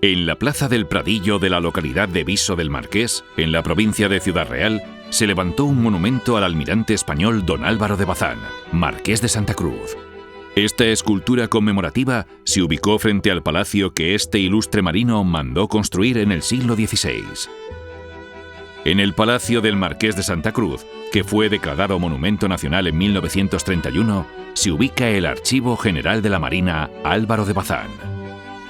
En la plaza del Pradillo de la localidad de Viso del Marqués, en la provincia de Ciudad Real, se levantó un monumento al almirante español don Álvaro de Bazán, marqués de Santa Cruz. Esta escultura conmemorativa se ubicó frente al palacio que este ilustre marino mandó construir en el siglo XVI. En el Palacio del Marqués de Santa Cruz, que fue declarado Monumento Nacional en 1931, se ubica el Archivo General de la Marina Álvaro de Bazán.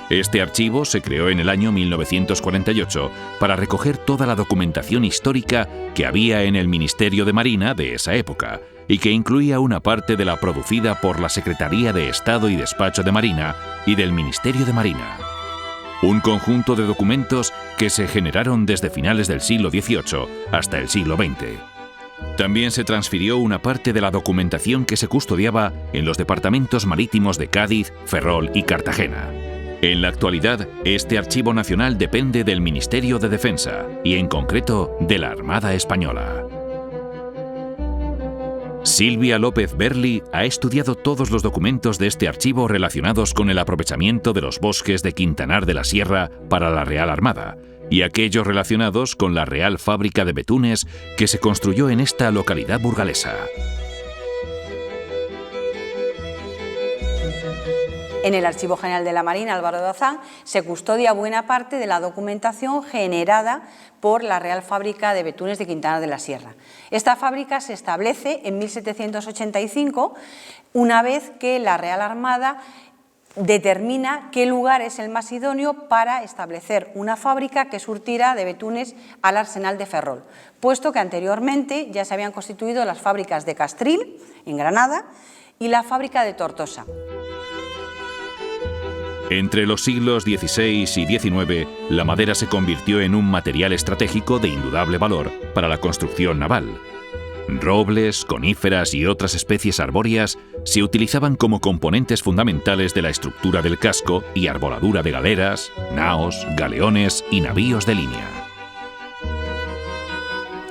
Este archivo se creó en el año 1948 para recoger toda la documentación histórica que había en el Ministerio de Marina de esa época y que incluía una parte de la producida por la Secretaría de Estado y Despacho de Marina y del Ministerio de Marina. Un conjunto de documentos que se generaron desde finales del siglo XVIII hasta el siglo XX. También se transfirió una parte de la documentación que se custodiaba en los departamentos marítimos de Cádiz, Ferrol y Cartagena. En la actualidad, este archivo nacional depende del Ministerio de Defensa y, en concreto, de la Armada Española. Silvia López Berli ha estudiado todos los documentos de este archivo relacionados con el aprovechamiento de los bosques de Quintanar de la Sierra para la Real Armada y aquellos relacionados con la Real Fábrica de Betunes que se construyó en esta localidad burgalesa. En el Archivo General de la Marina Álvaro de Bazán se custodia buena parte de la documentación generada por la Real Fábrica de Betunes de Quintanar de la Sierra. Esta fábrica se establece en 1785, una vez que la Real Armada determina qué lugar es el más idóneo para establecer una fábrica que surtirá de betunes al arsenal de Ferrol, puesto que anteriormente ya se habían constituido las fábricas de Castril, en Granada, y la fábrica de Tortosa. Entre los siglos XVI y XIX, la madera se convirtió en un material estratégico de indudable valor para la construcción naval. Robles, coníferas y otras especies arbóreas se utilizaban como componentes fundamentales de la estructura del casco y arboladura de galeras, naos, galeones y navíos de línea.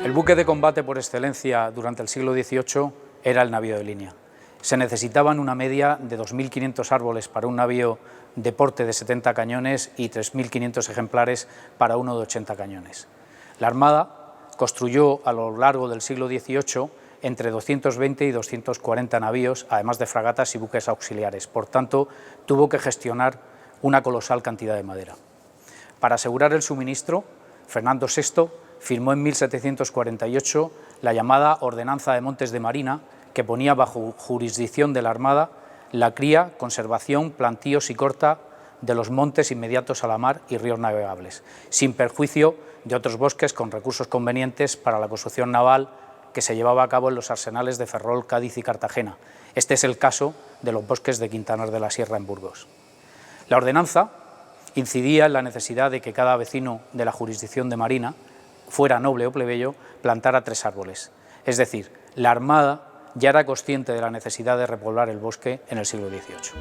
El buque de combate por excelencia durante el siglo XVIII era el navío de línea. Se necesitaban una media de 2.500 árboles para un navío de porte de 70 cañones y 3.500 ejemplares para uno de 80 cañones. La Armada construyó a lo largo del siglo XVIII entre 220 y 240 navíos, además de fragatas y buques auxiliares. Por tanto, tuvo que gestionar una colosal cantidad de madera. Para asegurar el suministro, Fernando VI firmó en 1748 la llamada Ordenanza de Montes de Marina, que ponía bajo jurisdicción de la Armada la cría, conservación, plantíos y corta de los montes inmediatos a la mar y ríos navegables, sin perjuicio de otros bosques con recursos convenientes para la construcción naval que se llevaba a cabo en los arsenales de Ferrol, Cádiz y Cartagena. Este es el caso de los bosques de Quintanar de la Sierra en Burgos. La ordenanza incidía en la necesidad de que cada vecino de la jurisdicción de Marina, fuera noble o plebeyo, plantara 3 árboles. Es decir, la Armada ya era consciente de la necesidad de repoblar el bosque en el siglo XVIII.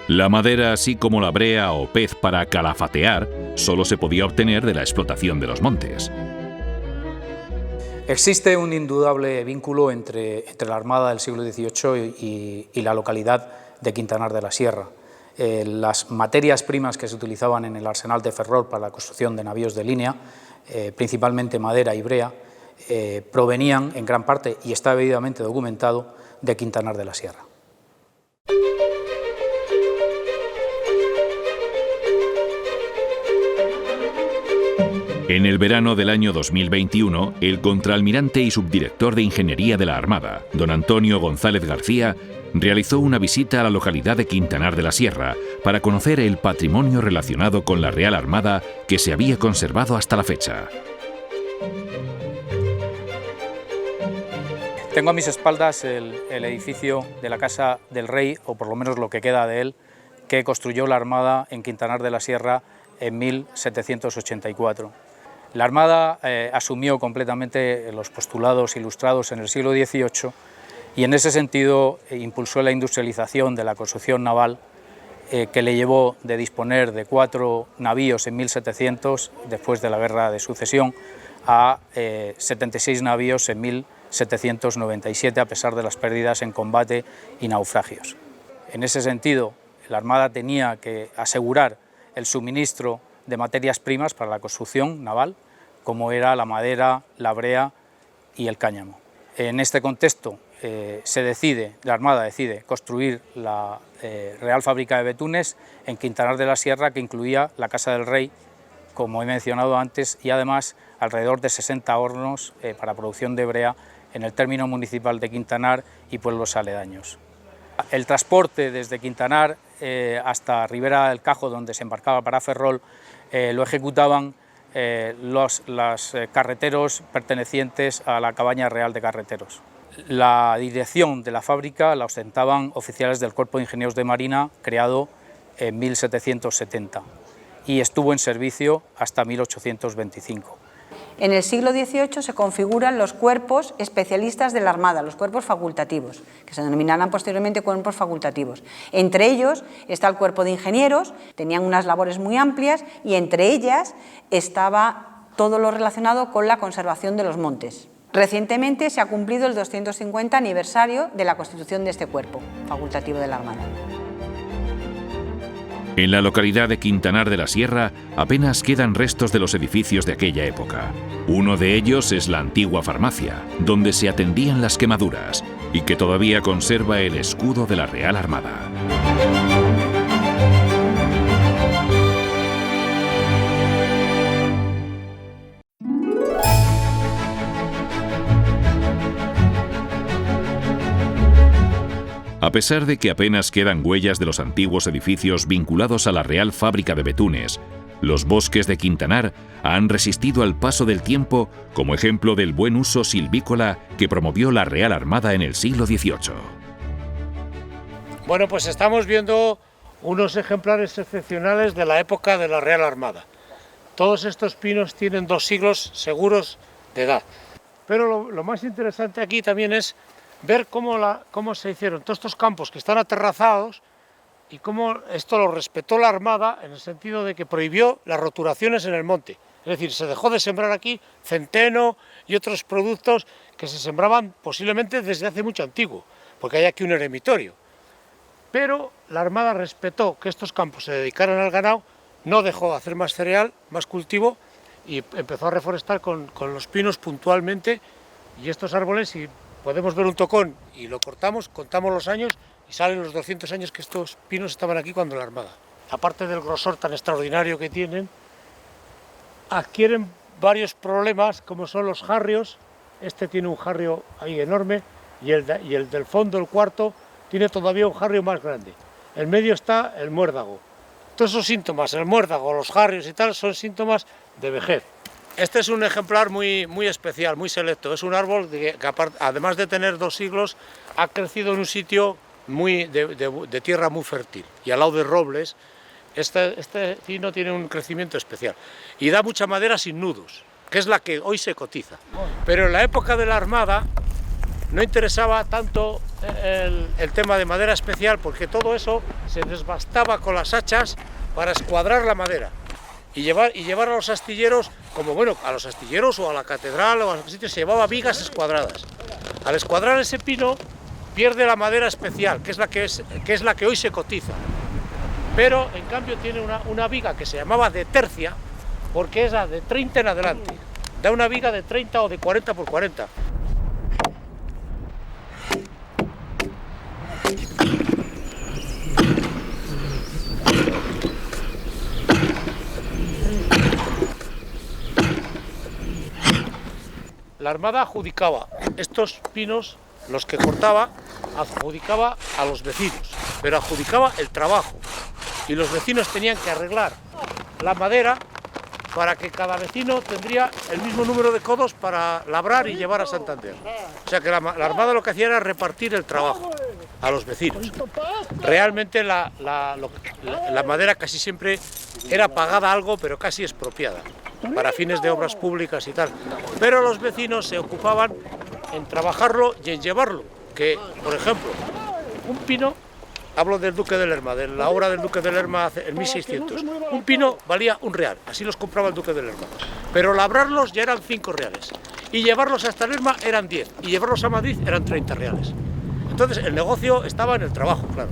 La madera, así como la brea o pez para calafatear, solo se podía obtener de la explotación de los montes. Existe un indudable vínculo entre la Armada del siglo XVIII y la localidad de Quintanar de la Sierra. Las materias primas que se utilizaban en el arsenal de Ferrol para la construcción de navíos de línea, principalmente madera y brea, provenían en gran parte, y está debidamente documentado, de Quintanar de la Sierra. En el verano del año 2021, el contraalmirante y subdirector de Ingeniería de la Armada, don Antonio González García, realizó una visita a la localidad de Quintanar de la Sierra para conocer el patrimonio relacionado con la Real Armada que se había conservado hasta la fecha. Tengo a mis espaldas el edificio de la Casa del Rey, o por lo menos lo que queda de él, que construyó la Armada en Quintanar de la Sierra en 1784. La Armada asumió completamente los postulados ilustrados en el siglo XVIII y en ese sentido impulsó la industrialización de la construcción naval, que le llevó de disponer de 4 navíos en 1700, después de la Guerra de Sucesión, a 76 navíos en 1797, a pesar de las pérdidas en combate y naufragios. En ese sentido, la Armada tenía que asegurar el suministro de materias primas para la construcción naval, como era la madera, la brea y el cáñamo. En este contexto la Armada decide construir la Real Fábrica de Betunes en Quintanar de la Sierra, que incluía la Casa del Rey, como he mencionado antes, y además alrededor de 60 hornos para producción de brea en el término municipal de Quintanar y pueblos aledaños. El transporte desde Quintanar hasta Ribera del Cajo, donde se embarcaba para Ferrol, lo ejecutaban los carreteros pertenecientes a la Cabaña Real de Carreteros. La dirección de la fábrica la ostentaban oficiales del Cuerpo de Ingenieros de Marina, creado en 1770, y estuvo en servicio hasta 1825. En el siglo XVIII se configuran los cuerpos especialistas de la Armada, los cuerpos facultativos, que se denominarán posteriormente cuerpos facultativos. Entre ellos está el cuerpo de ingenieros, tenían unas labores muy amplias y entre ellas estaba todo lo relacionado con la conservación de los montes. Recientemente se ha cumplido el 250 aniversario de la constitución de este cuerpo facultativo de la Armada. En la localidad de Quintanar de la Sierra apenas quedan restos de los edificios de aquella época. Uno de ellos es la antigua farmacia, donde se atendían las quemaduras y que todavía conserva el escudo de la Real Armada. A pesar de que apenas quedan huellas de los antiguos edificios vinculados a la Real Fábrica de Betunes, los bosques de Quintanar han resistido al paso del tiempo como ejemplo del buen uso silvícola que promovió la Real Armada en el siglo XVIII. Bueno, pues estamos viendo unos ejemplares excepcionales de la época de la Real Armada. Todos estos pinos tienen 2 siglos seguros de edad. Pero lo más interesante aquí también es ver cómo se hicieron todos estos campos que están aterrazados y cómo esto lo respetó la Armada en el sentido de que prohibió las roturaciones en el monte. Es decir, se dejó de sembrar aquí centeno y otros productos que se sembraban posiblemente desde hace mucho antiguo, porque hay aquí un eremitorio. Pero la Armada respetó que estos campos se dedicaran al ganado, no dejó de hacer más cereal, más cultivo, y empezó a reforestar con los pinos puntualmente, y estos árboles, si podemos ver un tocón y lo cortamos, contamos los años y salen los 200 años que estos pinos estaban aquí cuando la Armada. Aparte del grosor tan extraordinario que tienen, adquieren varios problemas como son los jarrios. Este tiene un jarrio ahí enorme y el del fondo, el cuarto, tiene todavía un jarrio más grande. En medio está el muérdago. Todos esos síntomas, el muérdago, los jarrios y tal, son síntomas de vejez. Este es un ejemplar muy especial, muy selecto. Es un árbol que además de tener 2 siglos, ha crecido en un sitio de tierra muy fértil. Y al lado de robles, este pino tiene un crecimiento especial. Y da mucha madera sin nudos, que es la que hoy se cotiza. Pero en la época de la Armada no interesaba tanto el tema de madera especial, porque todo eso se desbastaba con las hachas para escuadrar la madera. Y llevar a los astilleros, como bueno, a los astilleros o a la catedral o a los sitios, se llevaba vigas escuadradas. Al escuadrar ese pino pierde la madera especial, que es la que hoy se cotiza. Pero en cambio tiene una viga que se llamaba de tercia, porque es de 30 en adelante. Da una viga de 30 o de 40 por 40. La Armada adjudicaba estos pinos, los que cortaba, adjudicaba a los vecinos, pero adjudicaba el trabajo. Y los vecinos tenían que arreglar la madera para que cada vecino tendría el mismo número de codos para labrar y llevar a Santander. O sea que la Armada lo que hacía era repartir el trabajo a los vecinos. Realmente la madera casi siempre era pagada algo, pero casi expropiada, para fines de obras públicas y tal. Pero los vecinos se ocupaban en trabajarlo y en llevarlo. Que, por ejemplo, un pino, hablo del Duque de Lerma, de la obra del Duque de Lerma en 1600, un pino valía £1, así los compraba el Duque de Lerma. Pero labrarlos ya eran 5 reales, y llevarlos hasta Lerma eran 10, y llevarlos a Madrid eran 30 reales. Entonces el negocio estaba en el trabajo, claro.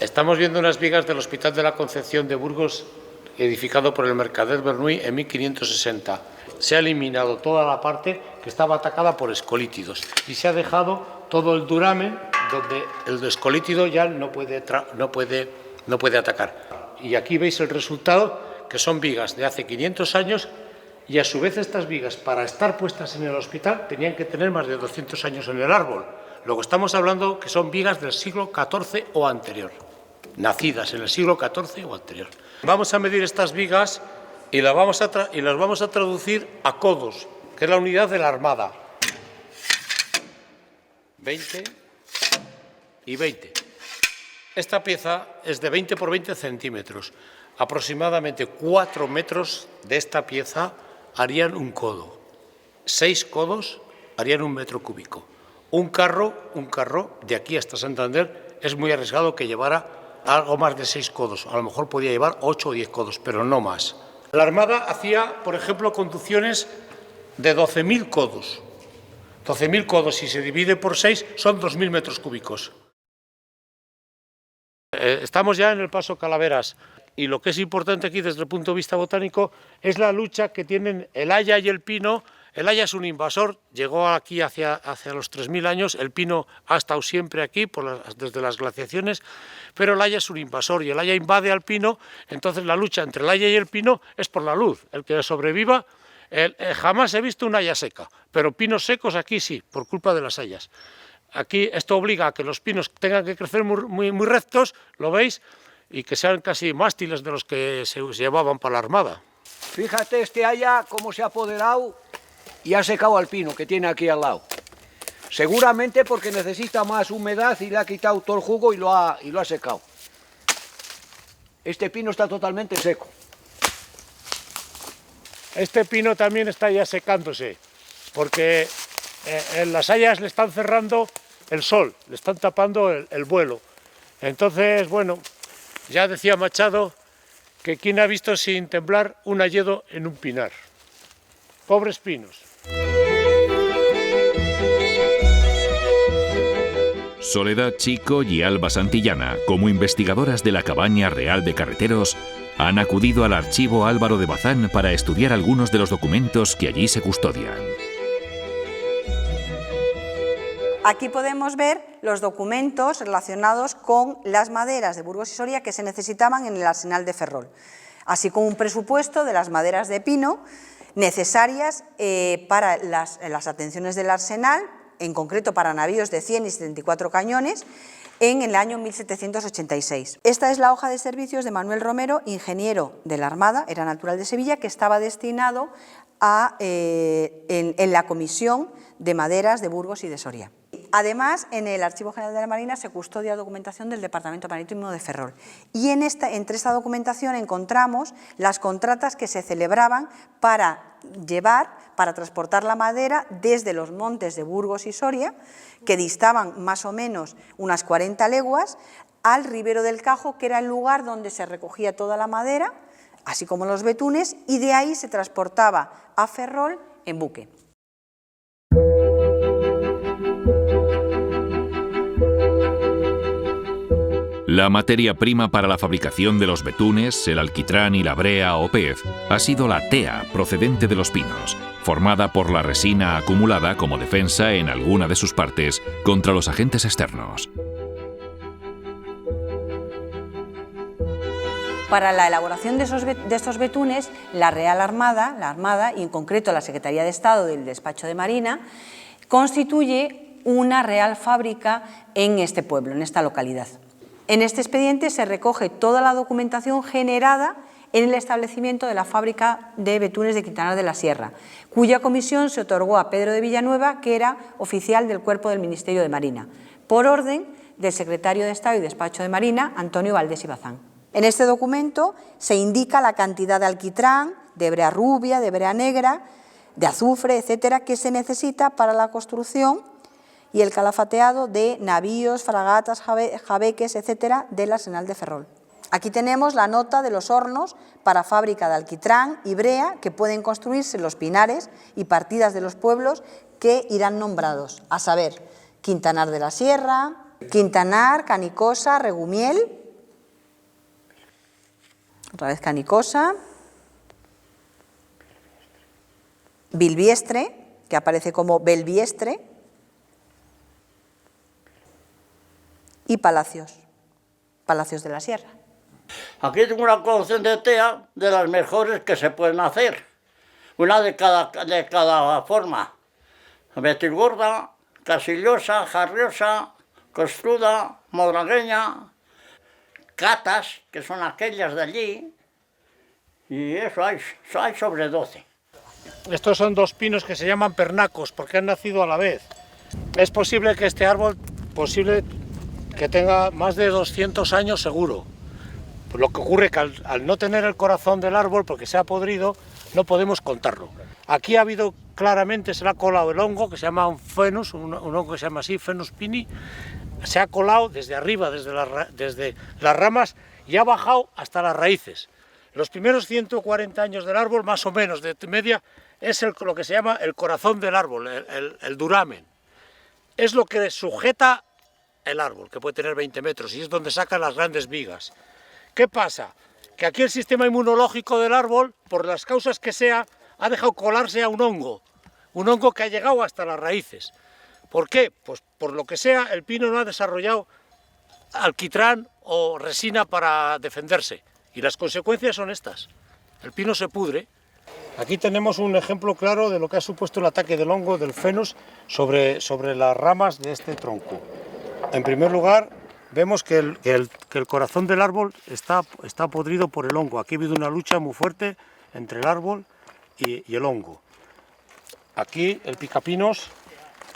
Estamos viendo unas vigas del Hospital de la Concepción de Burgos, edificado por el mercader Bernuy en 1560. Se ha eliminado toda la parte que estaba atacada por escolítidos y se ha dejado todo el duramen donde el escolítido ya no puede atacar. Y aquí veis el resultado, que son vigas de hace 500 años, y a su vez estas vigas, para estar puestas en el hospital, tenían que tener más de 200 años en el árbol. Luego estamos hablando que son vigas del siglo XIV o anterior, nacidas en el siglo XIV o anterior. Vamos a medir estas vigas y las vamos a traducir a codos, que es la unidad de la armada. 20 y 20. Esta pieza es de 20 por 20 centímetros. Aproximadamente 4 metros de esta pieza harían un codo. 6 codos harían 1 metro cúbico. Un carro de aquí hasta Santander es muy arriesgado que llevara algo más de 6 codos. A lo mejor podía llevar 8 o 10 codos, pero no más. La Armada hacía, por ejemplo, conducciones de 12.000 codos. 12.000 codos, si se divide por 6, son 2.000 metros cúbicos. Estamos ya en el Paso Calaveras y lo que es importante aquí desde el punto de vista botánico es la lucha que tienen el haya y el pino. El haya es un invasor, llegó aquí hacia los 3.000 años, el pino ha estado siempre aquí desde las glaciaciones, pero el haya es un invasor y el haya invade al pino, entonces la lucha entre el haya y el pino es por la luz. El que sobreviva, jamás he visto una haya seca, pero pinos secos aquí sí, por culpa de las hayas. Aquí esto obliga a que los pinos tengan que crecer muy rectos, lo veis, y que sean casi mástiles de los que se llevaban para la Armada. Fíjate este haya cómo se ha apoderado y ha secado al pino que tiene aquí al lado. Seguramente porque necesita más humedad y le ha quitado todo el jugo y lo ha secado. Este pino está totalmente seco. Este pino también está ya secándose, porque en las hayas le están cerrando el sol, le están tapando el vuelo. Entonces, bueno, ya decía Machado que quién ha visto sin temblar un hayedo en un pinar. Pobres pinos. Soledad Chico y Alba Santillana, como investigadoras de la Cabaña Real de Carreteros, han acudido al archivo Álvaro de Bazán para estudiar algunos de los documentos que allí se custodian. Aquí podemos ver los documentos relacionados con las maderas de Burgos y Soria que se necesitaban en el arsenal de Ferrol, así como un presupuesto de las maderas de pino necesarias para las atenciones del arsenal, en concreto para navíos de 100 y 74 cañones, en el año 1786. Esta es la hoja de servicios de Manuel Romero, ingeniero de la Armada, era natural de Sevilla, que estaba destinado en la Comisión de Maderas de Burgos y de Soria. Además, en el Archivo General de la Marina se custodia documentación del Departamento Marítimo de Ferrol. Y entre esta documentación encontramos las contratas que se celebraban para transportar la madera desde los montes de Burgos y Soria, que distaban más o menos unas 40 leguas, al Ribero del Cajo, que era el lugar donde se recogía toda la madera, así como los betunes, y de ahí se transportaba a Ferrol en buque. La materia prima para la fabricación de los betunes, el alquitrán y la brea o pez ha sido la tea procedente de los pinos, formada por la resina acumulada como defensa en alguna de sus partes contra los agentes externos. Para la elaboración de estos betunes, la Real Armada, y en concreto la Secretaría de Estado del Despacho de Marina, constituye una real fábrica en este pueblo, en esta localidad. En este expediente se recoge toda la documentación generada en el establecimiento de la fábrica de betunes de Quintanar de la Sierra, cuya comisión se otorgó a Pedro de Villanueva, que era oficial del Cuerpo del Ministerio de Marina, por orden del Secretario de Estado y Despacho de Marina, Antonio Valdés y Bazán. En este documento se indica la cantidad de alquitrán, de brea rubia, de brea negra, de azufre, etcétera, que se necesita para la construcción y el calafateado de navíos, fragatas, jabeques, etcétera, del arsenal de Ferrol. Aquí tenemos la nota de los hornos para fábrica de alquitrán y brea que pueden construirse en los pinares y partidas de los pueblos que irán nombrados, a saber, Quintanar de la Sierra, Quintanar, Canicosa, Regumiel, Otra vez canicosa. Bilbiestre, que aparece como belbiestre. Y palacios, palacios de la sierra. Aquí tengo una colección de tea de las mejores que se pueden hacer. Una de cada forma. Betigorda, casillosa, jarriosa, costruda, modragueña, catas, que son aquellas de allí. Y eso hay sobre 12. Estos son dos pinos que se llaman pernacos porque han nacido a la vez. Es posible que este árbol, que tenga más de 200 años seguro. Pues lo que ocurre es que al no tener el corazón del árbol, porque se ha podrido, no podemos contarlo. Aquí ha habido claramente, se le ha colado el hongo, que se llama un Phenus, un hongo que se llama así, Phenus pini, se ha colado desde arriba, desde las ramas, y ha bajado hasta las raíces. Los primeros 140 años del árbol, más o menos, de media, es lo que se llama el corazón del árbol, el duramen. Es lo que sujeta el árbol, que puede tener 20 metros, y es donde sacan las grandes vigas. ¿Qué pasa? Que aquí el sistema inmunológico del árbol, por las causas que sea, ha dejado colarse a un hongo que ha llegado hasta las raíces. ¿Por qué? Pues por lo que sea, el pino no ha desarrollado alquitrán o resina para defenderse, y las consecuencias son estas. El pino se pudre. Aquí tenemos un ejemplo claro de lo que ha supuesto el ataque del hongo del Phenus sobre las ramas de este tronco. En primer lugar, vemos que el corazón del árbol está podrido por el hongo. Aquí ha habido una lucha muy fuerte entre el árbol y el hongo. Aquí el picapinos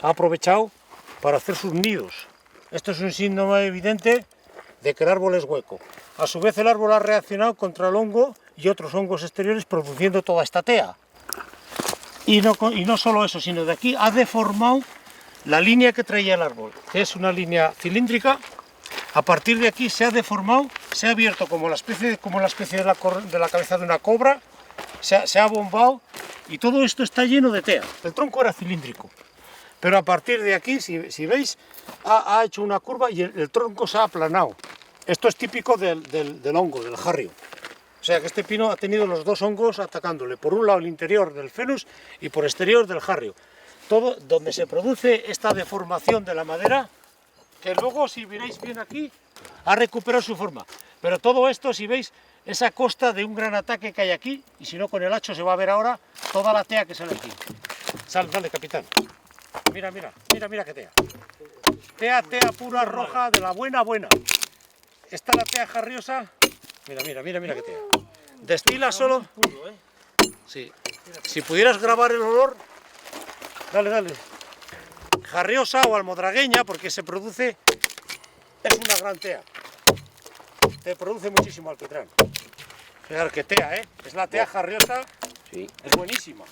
ha aprovechado para hacer sus nidos. Esto es un síntoma evidente de que el árbol es hueco. A su vez el árbol ha reaccionado contra el hongo y otros hongos exteriores produciendo toda esta tea. Y no solo eso, sino de aquí ha deformado la línea que traía el árbol, que es una línea cilíndrica. A partir de aquí se ha deformado, se ha abierto como la especie de la cabeza de una cobra, se ha bombado y todo esto está lleno de tea. El tronco era cilíndrico, pero a partir de aquí, si veis, ha hecho una curva y el tronco se ha aplanado. Esto es típico del hongo, del jarrio. O sea que este pino ha tenido los dos hongos atacándole, por un lado el interior del Phenus y por exterior del jarrio. Todo donde se produce esta deformación de la madera, que luego, si miráis bien aquí, ha recuperado su forma. Pero todo esto, si veis, es a costa de un gran ataque que hay aquí, y si no, con el hacho se va a ver ahora toda la tea que sale aquí. Dale, capitán. Mira qué tea. Tea pura, roja, de la buena. Esta la tea jarriosa. Mira qué tea. Destila solo. Sí. Si pudieras grabar el olor. Dale. Jarriosa o almodragueña, porque se produce, es una gran tea. Te produce muchísimo alquitrán. Fijaros que tea, es la tea jarriosa, Sí. es buenísima.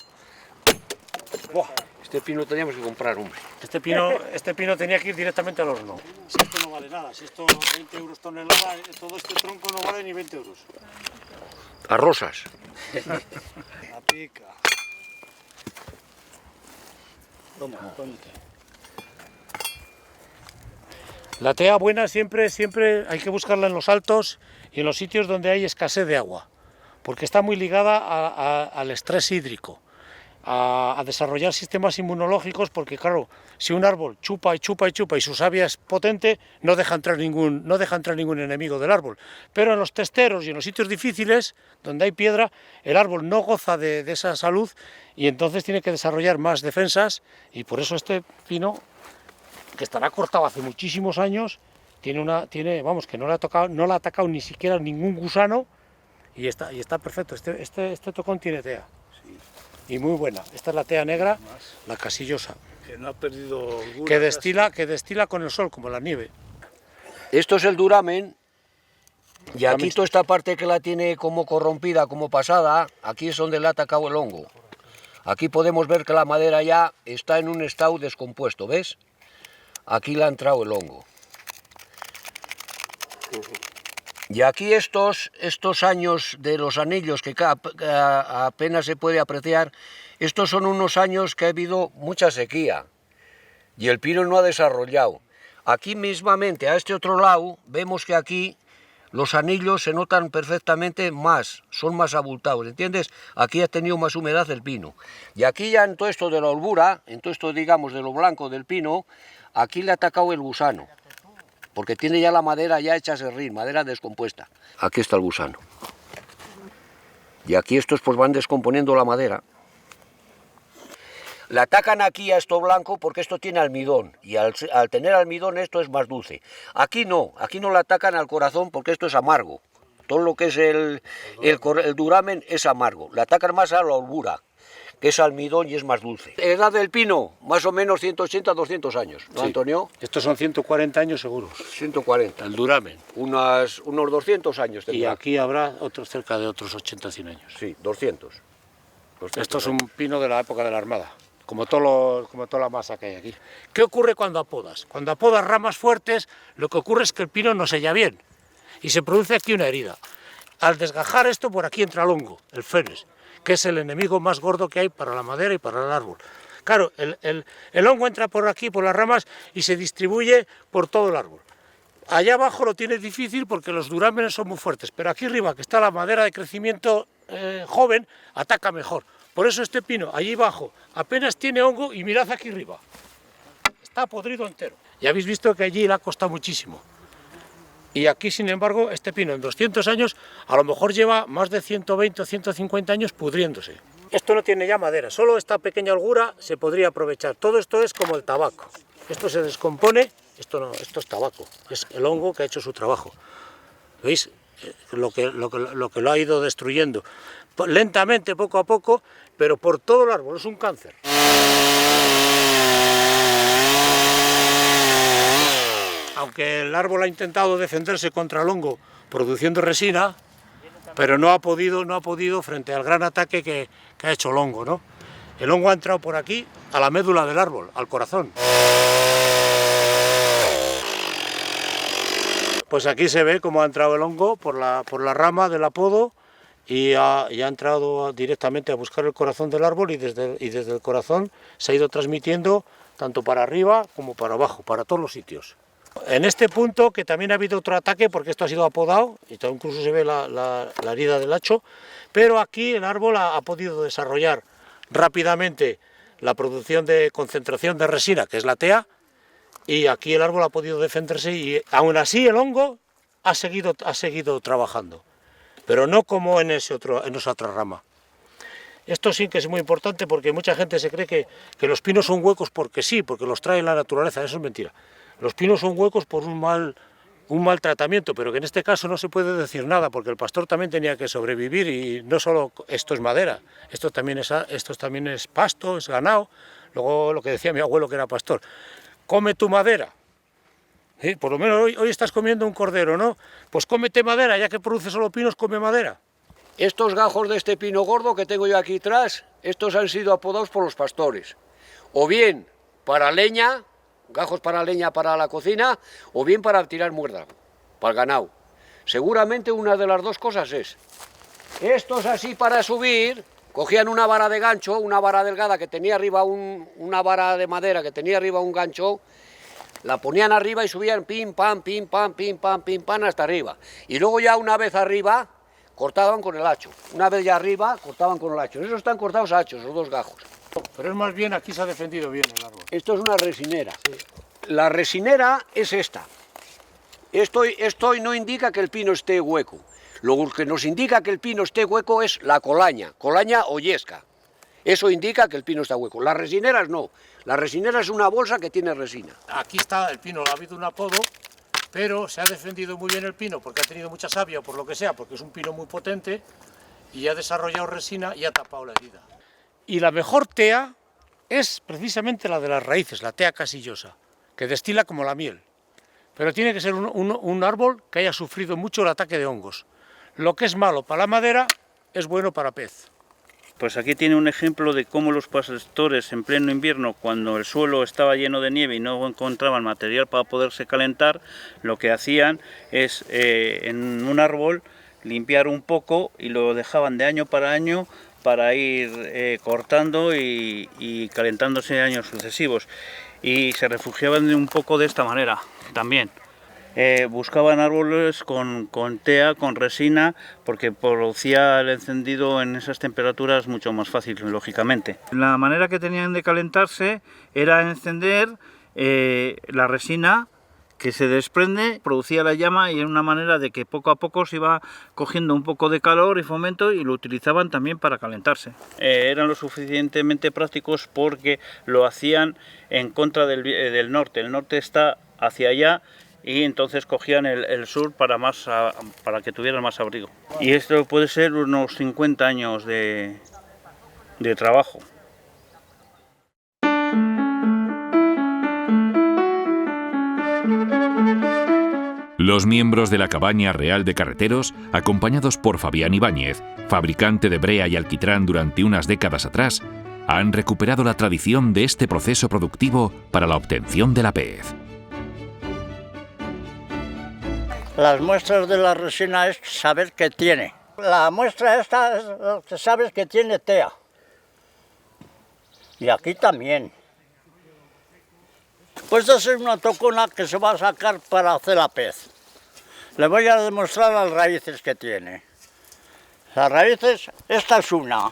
Buah. Este pino teníamos que comprar, hombre. Este pino tenía que ir directamente al horno. Si esto no vale nada, si esto 20 euros tonelada, todo este tronco no vale ni 20 euros. A rosas. La pica. Toma, ponte. La tea buena siempre hay que buscarla en los altos y en los sitios donde hay escasez de agua, porque está muy ligada al estrés hídrico, a desarrollar sistemas inmunológicos, porque claro, si un árbol chupa y su savia es potente, no deja entrar ningún enemigo del árbol. Pero en los testeros y en los sitios difíciles, donde hay piedra, el árbol no goza de esa salud y entonces tiene que desarrollar más defensas, y por eso este pino, que estará cortado hace muchísimos años, que no le ha atacado ni siquiera ningún gusano, y está perfecto. Este tocón tiene tea. Y muy buena. Esta es la tea negra, la casillosa, Que no ha perdido holgura, que destila con el sol, como la nieve. Esto es el duramen, y aquí toda esta parte que la tiene como corrompida, como pasada, aquí es donde le ha atacado el hongo. Aquí podemos ver que la madera ya está en un estado descompuesto, ¿ves? Aquí le ha entrado el hongo. Y aquí estos años de los anillos que apenas se puede apreciar, estos son unos años que ha habido mucha sequía y el pino no ha desarrollado. Aquí mismamente, a este otro lado, vemos que aquí los anillos se notan perfectamente más, son más abultados, ¿entiendes? Aquí ha tenido más humedad el pino. Y aquí ya en todo esto de la holgura, en todo esto, digamos, de lo blanco del pino, aquí le ha atacado el gusano, porque tiene ya la madera ya hecha serrín, madera descompuesta. Aquí está el gusano. Y aquí estos pues van descomponiendo la madera. Le atacan aquí a esto blanco porque esto tiene almidón, y al tener almidón esto es más dulce. Aquí no le atacan al corazón porque esto es amargo. Todo lo que es el duramen es amargo. Le atacan más a la holgura, que es almidón y es más dulce. Edad del pino, más o menos 180 200 años, ¿no, sí, Antonio? Estos son 140 años seguros. 140. El duramen. Unos 200 años tendrá. Y aquí habrá otros cerca de otros 80 100 años. Sí, 200. Esto es un pino de la época de la Armada, como toda la masa que hay aquí. ¿Qué ocurre cuando apodas? Cuando apodas ramas fuertes, lo que ocurre es que el pino no sella bien y se produce aquí una herida. Al desgajar esto, por aquí entra el hongo, el fenes, que es el enemigo más gordo que hay para la madera y para el árbol. Claro, el hongo entra por aquí, por las ramas, y se distribuye por todo el árbol. Allá abajo lo tienes difícil porque los durámenes son muy fuertes, pero aquí arriba, que está la madera de crecimiento joven, ataca mejor. Por eso este pino, allí abajo, apenas tiene hongo y mirad aquí arriba. Está podrido entero. Ya habéis visto que allí le ha costado muchísimo. Y aquí, sin embargo, este pino en 200 años, a lo mejor lleva más de 120 o 150 años pudriéndose. Esto no tiene ya madera, solo esta pequeña holgura se podría aprovechar. Todo esto es como el tabaco. Esto se descompone, esto no, esto es tabaco, es el hongo que ha hecho su trabajo. ¿Veis? Lo que lo ha ido destruyendo. Lentamente, poco a poco, pero por todo el árbol, es un cáncer. Aunque el árbol ha intentado defenderse contra el hongo produciendo resina, pero no ha podido frente al gran ataque que ha hecho el hongo, ¿no? El hongo ha entrado por aquí, a la médula del árbol, al corazón. Pues aquí se ve cómo ha entrado el hongo por la rama del apodo y ha entrado directamente a buscar el corazón del árbol y desde el corazón se ha ido transmitiendo tanto para arriba como para abajo, para todos los sitios. En este punto, que también ha habido otro ataque, porque esto ha sido apodado, y incluso se ve la herida del hacho, pero aquí el árbol ha podido desarrollar rápidamente la producción de concentración de resina, que es la tea, y aquí el árbol ha podido defenderse y aún así el hongo ha seguido trabajando, pero no como en esa otra rama. Esto sí que es muy importante porque mucha gente se cree que los pinos son huecos porque sí, porque los trae la naturaleza. Eso es mentira. Los pinos son huecos por un mal tratamiento, pero que en este caso no se puede decir nada porque el pastor también tenía que sobrevivir y no solo esto es madera, esto también es pasto, es ganado. Luego lo que decía mi abuelo que era pastor, come tu madera. ¿Sí? Por lo menos hoy estás comiendo un cordero, ¿no? Pues cómete madera, ya que produce solo pinos, come madera. Estos gajos de este pino gordo que tengo yo aquí atrás, estos han sido apodados por los pastores. O bien para leña, gajos para leña para la cocina, o bien para tirar muerda, para el ganado. Seguramente una de las dos cosas es. Estos así para subir, cogían una vara de gancho, una vara delgada que tenía arriba una vara de madera que tenía arriba un gancho, la ponían arriba y subían pim, pam, pim, pam, pim, pam, pim, pam, hasta arriba. Y luego ya una vez arriba, cortaban con el hacho. Una vez ya arriba, cortaban con el hacho. Esos están cortados a hachos, los dos gajos. Pero es más bien, aquí se ha defendido bien el árbol. Esto es una resinera. Sí. La resinera es esta. Esto no indica que el pino esté hueco. Lo que nos indica que el pino esté hueco es la colaña o yesca. Eso indica que el pino está hueco. Las resineras no. La resinera es una bolsa que tiene resina. Aquí está el pino, ha habido un apodo, pero se ha defendido muy bien el pino porque ha tenido mucha savia o por lo que sea, porque es un pino muy potente y ha desarrollado resina y ha tapado la herida. Y la mejor tea es precisamente la de las raíces, la tea casillosa, que destila como la miel. Pero tiene que ser un árbol que haya sufrido mucho el ataque de hongos. Lo que es malo para la madera es bueno para pez. Pues aquí tiene un ejemplo de cómo los pastores en pleno invierno, cuando el suelo estaba lleno de nieve y no encontraban material para poderse calentar, lo que hacían es en un árbol limpiar un poco y lo dejaban de año para año para ir cortando y calentándose años sucesivos. Y se refugiaban un poco de esta manera también. buscaban árboles con tea, con resina, porque producía el encendido en esas temperaturas mucho más fácil, lógicamente. La manera que tenían de calentarse era encender la resina, que se desprende, producía la llama, y era una manera de que poco a poco se iba cogiendo un poco de calor y fomento, y lo utilizaban también para calentarse. Eran lo suficientemente prácticos porque lo hacían en contra del norte. El norte está hacia allá y entonces cogían el sur para que tuvieran más abrigo. Y esto puede ser unos 50 años de trabajo. Los miembros de la Cabaña Real de Carreteros, acompañados por Fabián Ibáñez, fabricante de brea y alquitrán durante unas décadas atrás, han recuperado la tradición de este proceso productivo para la obtención de la pez. Las muestras de la resina es saber qué tiene. La muestra esta es lo que sabes que tiene tea. Y aquí también. Pues esta es una tocona que se va a sacar para hacer la pez. Le voy a demostrar las raíces que tiene. Las raíces, esta es una.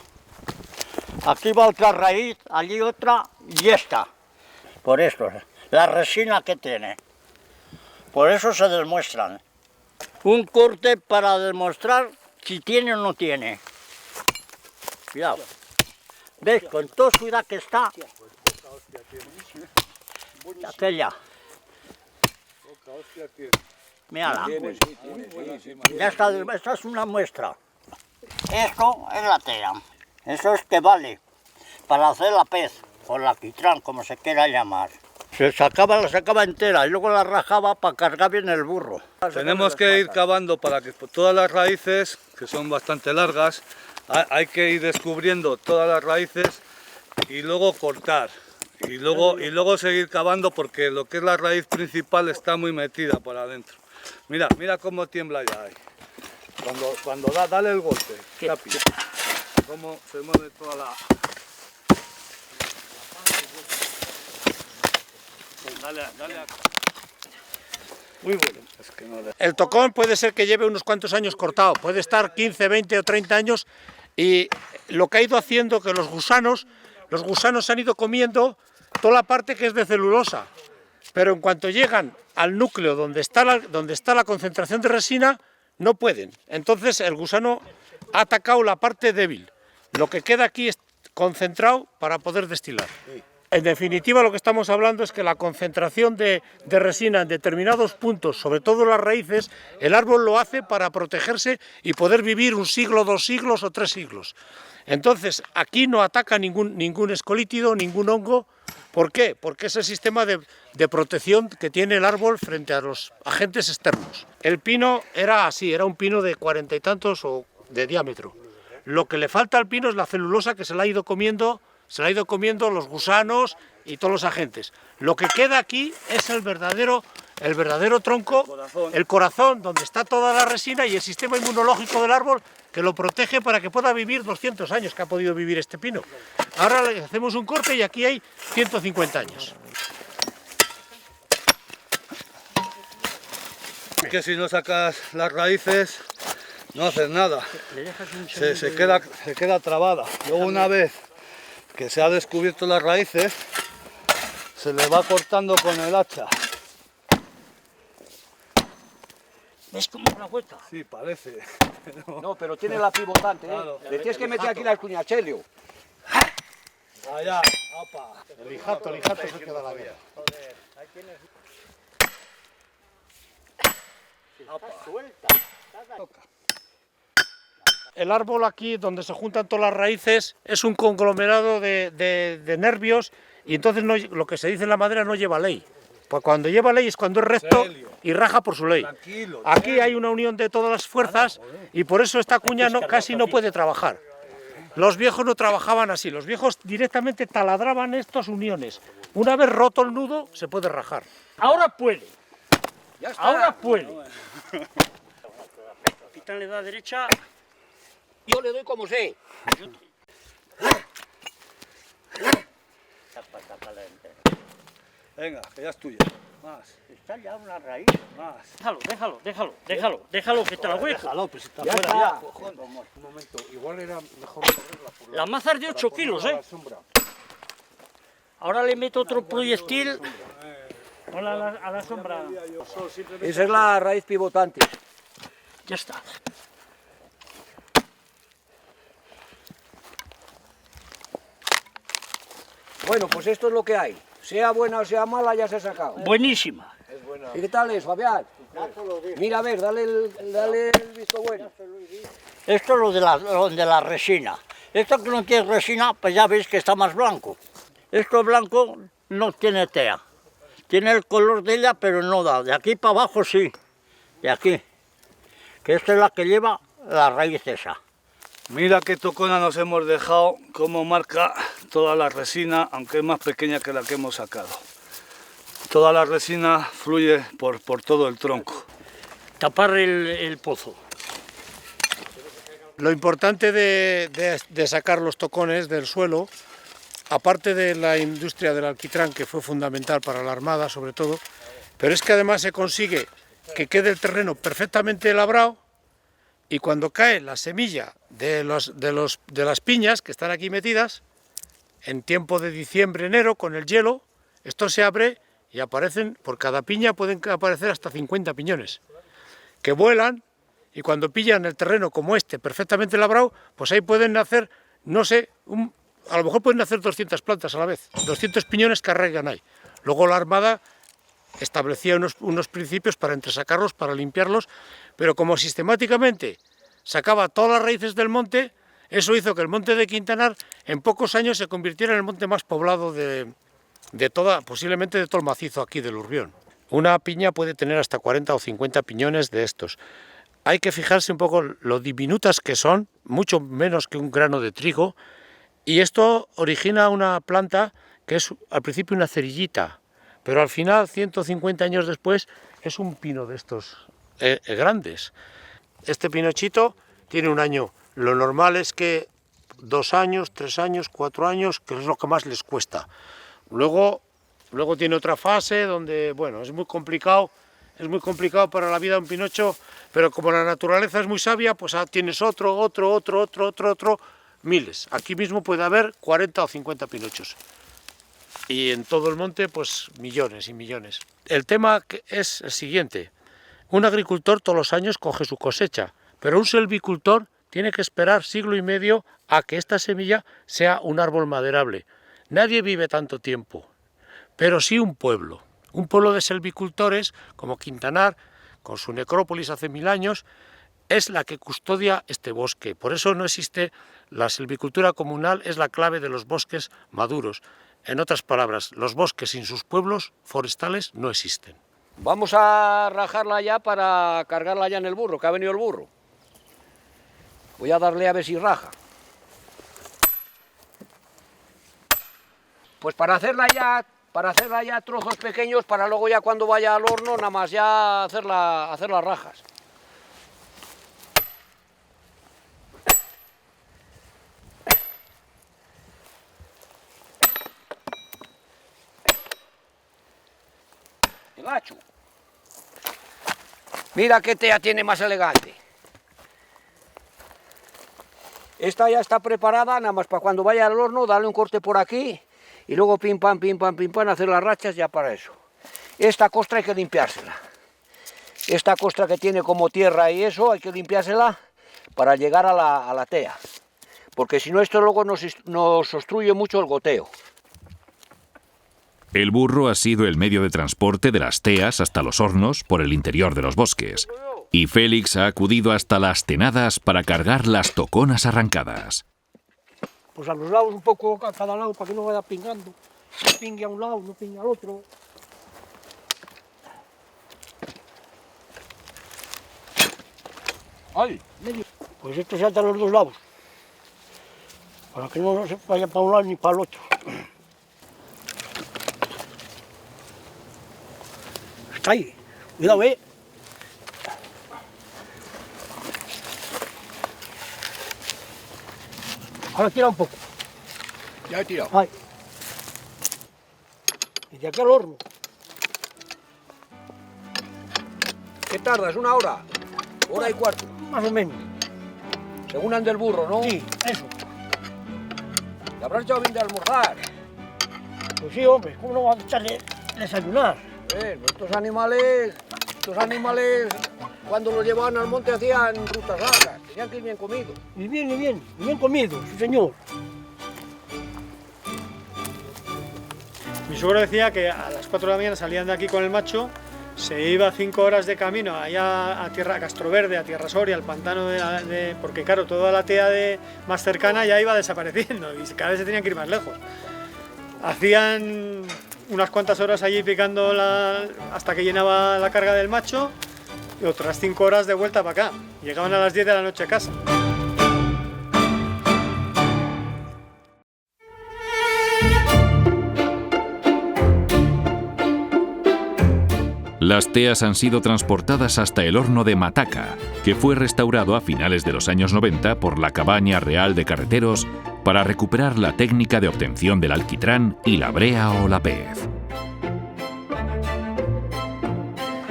Aquí va otra raíz, allí otra y esta. Por esto, la resina que tiene. Por eso se demuestran. Un corte para demostrar si tiene o no tiene. Cuidado. ¿Ves? Con toda su edad que está. Aquella. Mírala. Ya está, esta es una muestra. Esto es la tea. Eso es que vale para hacer la pez o la alquitrán, como se quiera llamar. La sacaba entera y luego la rajaba para cargar bien el burro. Tenemos que ir cavando para que todas las raíces, que son bastante largas, hay que ir descubriendo todas las raíces y luego cortar. Y luego seguir cavando, porque lo que es la raíz principal está muy metida por adentro. Mira cómo tiembla ya ahí. Cuando dale el golpe, Capi. Cómo se mueve toda la... Dale acá. Muy bueno. Es que no... El tocón puede ser que lleve unos cuantos años cortado, puede estar 15, 20 o 30 años, y lo que ha ido haciendo que los gusanos han ido comiendo toda la parte que es de celulosa, pero en cuanto llegan al núcleo donde está la concentración de resina, no pueden. Entonces el gusano ha atacado la parte débil. Lo que queda aquí es concentrado para poder destilar. En definitiva, lo que estamos hablando es que la concentración de resina en determinados puntos, sobre todo las raíces, el árbol lo hace para protegerse y poder vivir 1 siglo, 2 siglos o 3 siglos. Entonces, aquí no ataca ningún escolítido, ningún hongo. ¿Por qué? Porque es el sistema de protección que tiene el árbol frente a los agentes externos. El pino era así, era un pino de 40 y tantos o de diámetro. Lo que le falta al pino es la celulosa, que se la ha ido comiendo los gusanos y todos los agentes. Lo que queda aquí es el verdadero tronco, el corazón, donde está toda la resina y el sistema inmunológico del árbol, que lo protege para que pueda vivir 200 años que ha podido vivir este pino. Ahora le hacemos un corte y aquí hay 150 años. Que si no sacas las raíces, no haces nada. Se queda trabada. Luego, una vez que se ha descubierto las raíces, se le va cortando con el hacha. ¿Ves cómo es la vuelta? Sí, parece. No, pero tiene la pivotante, ¿eh? Claro. Le tienes que meter aquí la cuñachelio. Allá, opa. El hijato se queda la vida. El árbol aquí, donde se juntan todas las raíces, es un conglomerado de nervios, y entonces lo que se dice en la madera no lleva ley. Pues cuando lleva ley es cuando es recto y raja por su ley. Aquí hay una unión de todas las fuerzas y por eso esta cuña casi no puede trabajar. Los viejos no trabajaban así, los viejos directamente taladraban estas uniones. Una vez roto el nudo, se puede rajar. Ahora puede. Ahora puede. Capitán le da derecha. Yo le doy como sé. Venga, que ya es tuya. Más. Está ya una raíz. Más. Déjalo, que te la hueco. Déjalo, pues está Ya fuera está. ya. Un momento, igual era mejor correrla por La maza es de 8 kilos, ¿eh? sombra. Ahora le meto otro proyectil. Hola, a la sombra. Esa es la raíz pivotante. Ya está. Bueno, pues esto es lo que hay. Sea buena o sea mala, ya se ha sacado. Buenísima. ¿Y qué tal es, Fabián? Mira, a ver, dale el visto bueno. Esto es lo de la resina. Esto que no tiene resina, pues ya veis que está más blanco. Esto blanco no tiene tea. Tiene el color de ella, pero no da. De aquí para abajo sí. De aquí. Que esta es la que lleva la raíz esa. Mira qué tocona nos hemos dejado, cómo marca toda la resina, aunque es más pequeña que la que hemos sacado. Toda la resina fluye por todo el tronco. Tapar el pozo. Lo importante de sacar los tocones del suelo, aparte de la industria del alquitrán, que fue fundamental para la Armada sobre todo, pero es que además se consigue que quede el terreno perfectamente labrado y cuando cae la semilla de las piñas que están aquí metidas, en tiempo de diciembre, enero, con el hielo, esto se abre y aparecen, por cada piña pueden aparecer hasta 50 piñones, que vuelan y cuando pillan el terreno como este, perfectamente labrado, pues ahí pueden nacer, no sé, a lo mejor pueden nacer 200 plantas a la vez, 200 piñones que arraigan ahí. Luego la Armada establecía unos principios para entresacarlos, para limpiarlos, pero como sistemáticamente sacaba todas las raíces del monte, eso hizo que el monte de Quintanar en pocos años se convirtiera en el monte más poblado posiblemente de todo el macizo aquí del Urbión. Una piña puede tener hasta 40 o 50 piñones de estos. Hay que fijarse un poco lo diminutas que son, mucho menos que un grano de trigo, y esto origina una planta que es al principio una cerillita, pero al final, 150 años después, es un pino de estos grandes. Este pinochito tiene un año. Lo normal es que 2 años, 3 años, 4 años, que es lo que más les cuesta. Luego tiene otra fase donde, bueno, es muy complicado para la vida de un pinocho, pero como la naturaleza es muy sabia, pues tienes otro, miles. Aquí mismo puede haber 40 o 50 pinochos. Y en todo el monte, pues millones y millones. El tema es el siguiente. Un agricultor todos los años coge su cosecha, pero un silvicultor tiene que esperar siglo y medio a que esta semilla sea un árbol maderable. Nadie vive tanto tiempo, pero sí un pueblo de silvicultores como Quintanar, con su necrópolis hace 1000 años, es la que custodia este bosque. Por eso no existe la silvicultura comunal, es la clave de los bosques maduros. En otras palabras, los bosques sin sus pueblos forestales no existen. Vamos a rajarla ya para cargarla ya en el burro, que ha venido el burro. Voy a darle a ver si raja. Pues para hacerla ya trozos pequeños, para luego ya cuando vaya al horno, nada más ya hacer las rajas. El hacho. Mira qué tea tiene más elegante. Esta ya está preparada, nada más para cuando vaya al horno, darle un corte por aquí y luego pim pam, hacer las rachas ya para eso. Esta costra hay que limpiársela. Esta costra que tiene como tierra y eso, hay que limpiársela para llegar a la tea. Porque si no, esto luego nos obstruye mucho el goteo. El burro ha sido el medio de transporte de las teas hasta los hornos por el interior de los bosques. Y Félix ha acudido hasta las tenadas para cargar las toconas arrancadas. Pues a los lados un poco a cada lado para que no vaya pingando. No pingue a un lado, no pingue al otro. ¡Ay! Pues esto se ata a los dos lados. Para que no se vaya para un lado ni para el otro. Está ahí. Cuidado, Ahora tira un poco. Ya he tirado. Ay. Y de aquí al horno. ¿Qué tardas? ¿1 hora? ¿1 hora y cuarto? Más o menos. Según ande el burro, ¿no? Sí, eso. ¿Te habrás echado bien de almorzar? Pues sí, hombre, ¿cómo no vas a echarle desayunar? Estos animales, cuando los llevaban al monte hacían rutas largas, tenían que ir bien comidos. Y bien comido, sí señor. Mi suegro decía que a las 4 de la mañana salían de aquí con el macho, se iba 5 horas de camino allá a Tierra Castroverde, a Tierra Soria, al pantano porque claro, toda la tea más cercana ya iba desapareciendo y cada vez se tenían que ir más lejos. Hacían unas cuantas horas allí picando hasta que llenaba la carga del macho y otras 5 horas de vuelta para acá. Llegaban a las 10 de la noche a casa. Las teas han sido transportadas hasta el horno de Mataca, que fue restaurado a finales de los años 90 por la Cabaña Real de Carreteros para recuperar la técnica de obtención del alquitrán y la brea o la pez.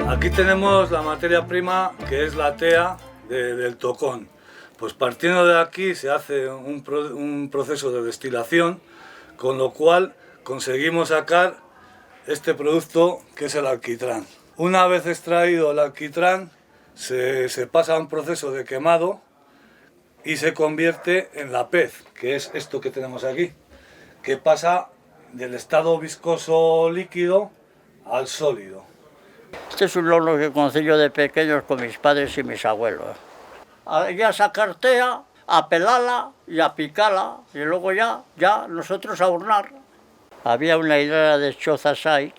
Aquí tenemos la materia prima que es la tea del tocón. Pues partiendo de aquí se hace un proceso de destilación, con lo cual conseguimos sacar este producto que es el alquitrán. Una vez extraído el alquitrán, se pasa a un proceso de quemado y se convierte en la pez, que es esto que tenemos aquí, que pasa del estado viscoso líquido al sólido. Este es un horno que conocí yo de pequeños con mis padres y mis abuelos. A sacar tea, a pelarla y a picarla, y luego ya nosotros a hornar. Había una hilera de chozas ahí,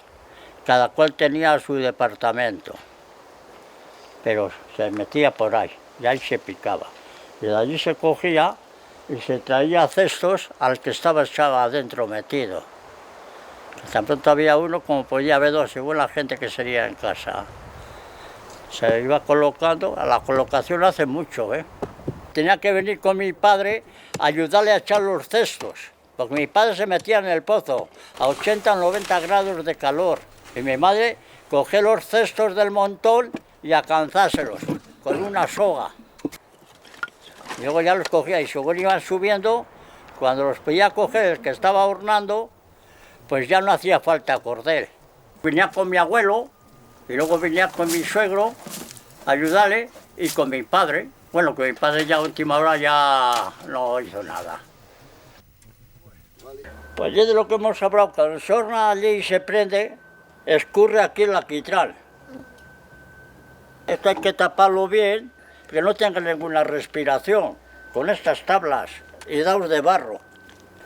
cada cual tenía su departamento, pero se metía por ahí, y ahí se picaba. Y de allí se cogía y se traía cestos al que estaba adentro metido. Tan pronto había uno como podía haber dos, según la gente que sería en casa. Se iba colocando, a la colocación hace mucho, ¿eh? Tenía que venir con mi padre a ayudarle a echar los cestos, porque mi padre se metía en el pozo a 80 o 90 grados de calor. Y mi madre cogía los cestos del montón y alcanzárselos con una soga. Y luego ya los cogía y según iban subiendo, cuando los podía coger el que estaba hornando, pues ya no hacía falta cordel. Venía con mi abuelo y luego venía con mi suegro a ayudarle y con mi padre. Bueno, que mi padre ya a última hora ya no hizo nada. Pues ya de lo que hemos hablado, cuando se horna allí y se prende, escurre aquí el alquitrán. Esto hay que taparlo bien, que no tenga ninguna respiración, con estas tablas y dados de barro.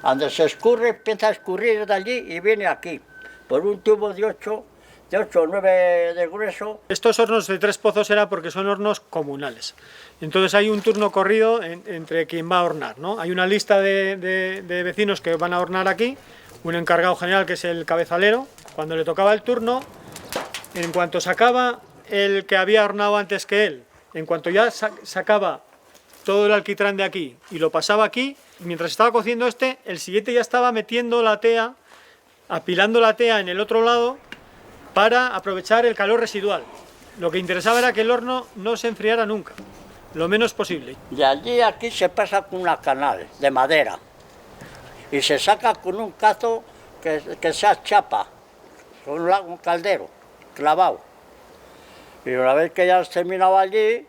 Donde se escurre, empieza a escurrir de allí y viene aquí, por un tubo de 8 o 9 de grueso. Estos hornos de 3 pozos era porque son hornos comunales. Entonces hay un turno corrido entre quien va a hornar, ¿no? Hay una lista de vecinos que van a hornar aquí, un encargado general que es el cabezalero. Cuando le tocaba el turno, en cuanto sacaba el que había hornado antes que él, en cuanto ya sacaba todo el alquitrán de aquí y lo pasaba aquí, mientras estaba cociendo el siguiente ya estaba metiendo la tea, apilando la tea en el otro lado para aprovechar el calor residual. Lo que interesaba era que el horno no se enfriara nunca, lo menos posible. Y allí aquí se pasa con una canal de madera y se saca con un cazo que sea chapa, con un caldero clavado. Y una vez que ya has terminado allí,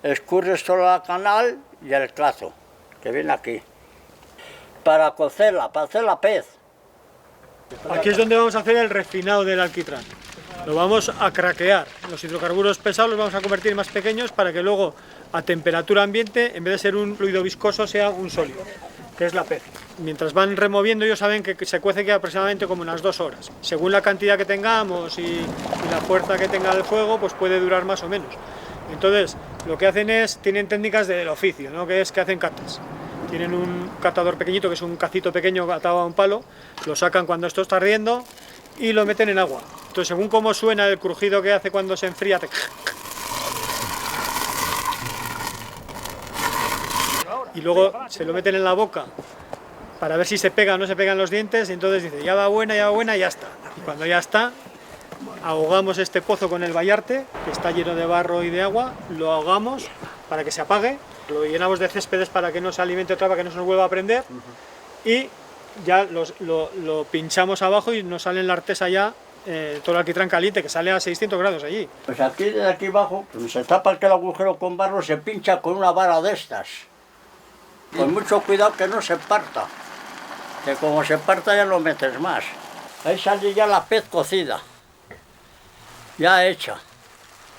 escurres todo la canal y el cazo, que viene aquí, para cocerla, para hacer la pez. Aquí es donde vamos a hacer el refinado del alquitrán. Lo vamos a craquear. Los hidrocarburos pesados los vamos a convertir más pequeños para que luego a temperatura ambiente, en vez de ser un fluido viscoso, sea un sólido, que es la pez. Mientras van removiendo, ellos saben que se cuece que aproximadamente como unas 2 horas. Según la cantidad que tengamos y la fuerza que tenga el fuego, pues puede durar más o menos. Entonces, lo que hacen tienen técnicas del oficio, ¿no? Que hacen catas. Tienen un catador pequeñito, que es un cacito pequeño atado a un palo, lo sacan cuando esto está ardiendo y lo meten en agua. Entonces, según cómo suena el crujido que hace cuando se enfría, y luego se lo meten en la boca para ver si se pega o no se pegan los dientes, y entonces dice, ya va buena, y ya está. Y cuando ya está, ahogamos este pozo con el Vallarte, que está lleno de barro y de agua, lo ahogamos para que se apague, lo llenamos de céspedes para que no se alimente otra vez, para que no se nos vuelva a prender, y ya lo pinchamos abajo y nos sale en la artesa ya todo el alquitrán caliente, que sale a 600 grados allí. Pues aquí, de aquí abajo, pues se tapa aquel agujero con barro, se pincha con una vara de estas. Con mucho cuidado que no se parta, que como se parta ya lo metes más. Ahí sale ya la pez cocida, ya hecha,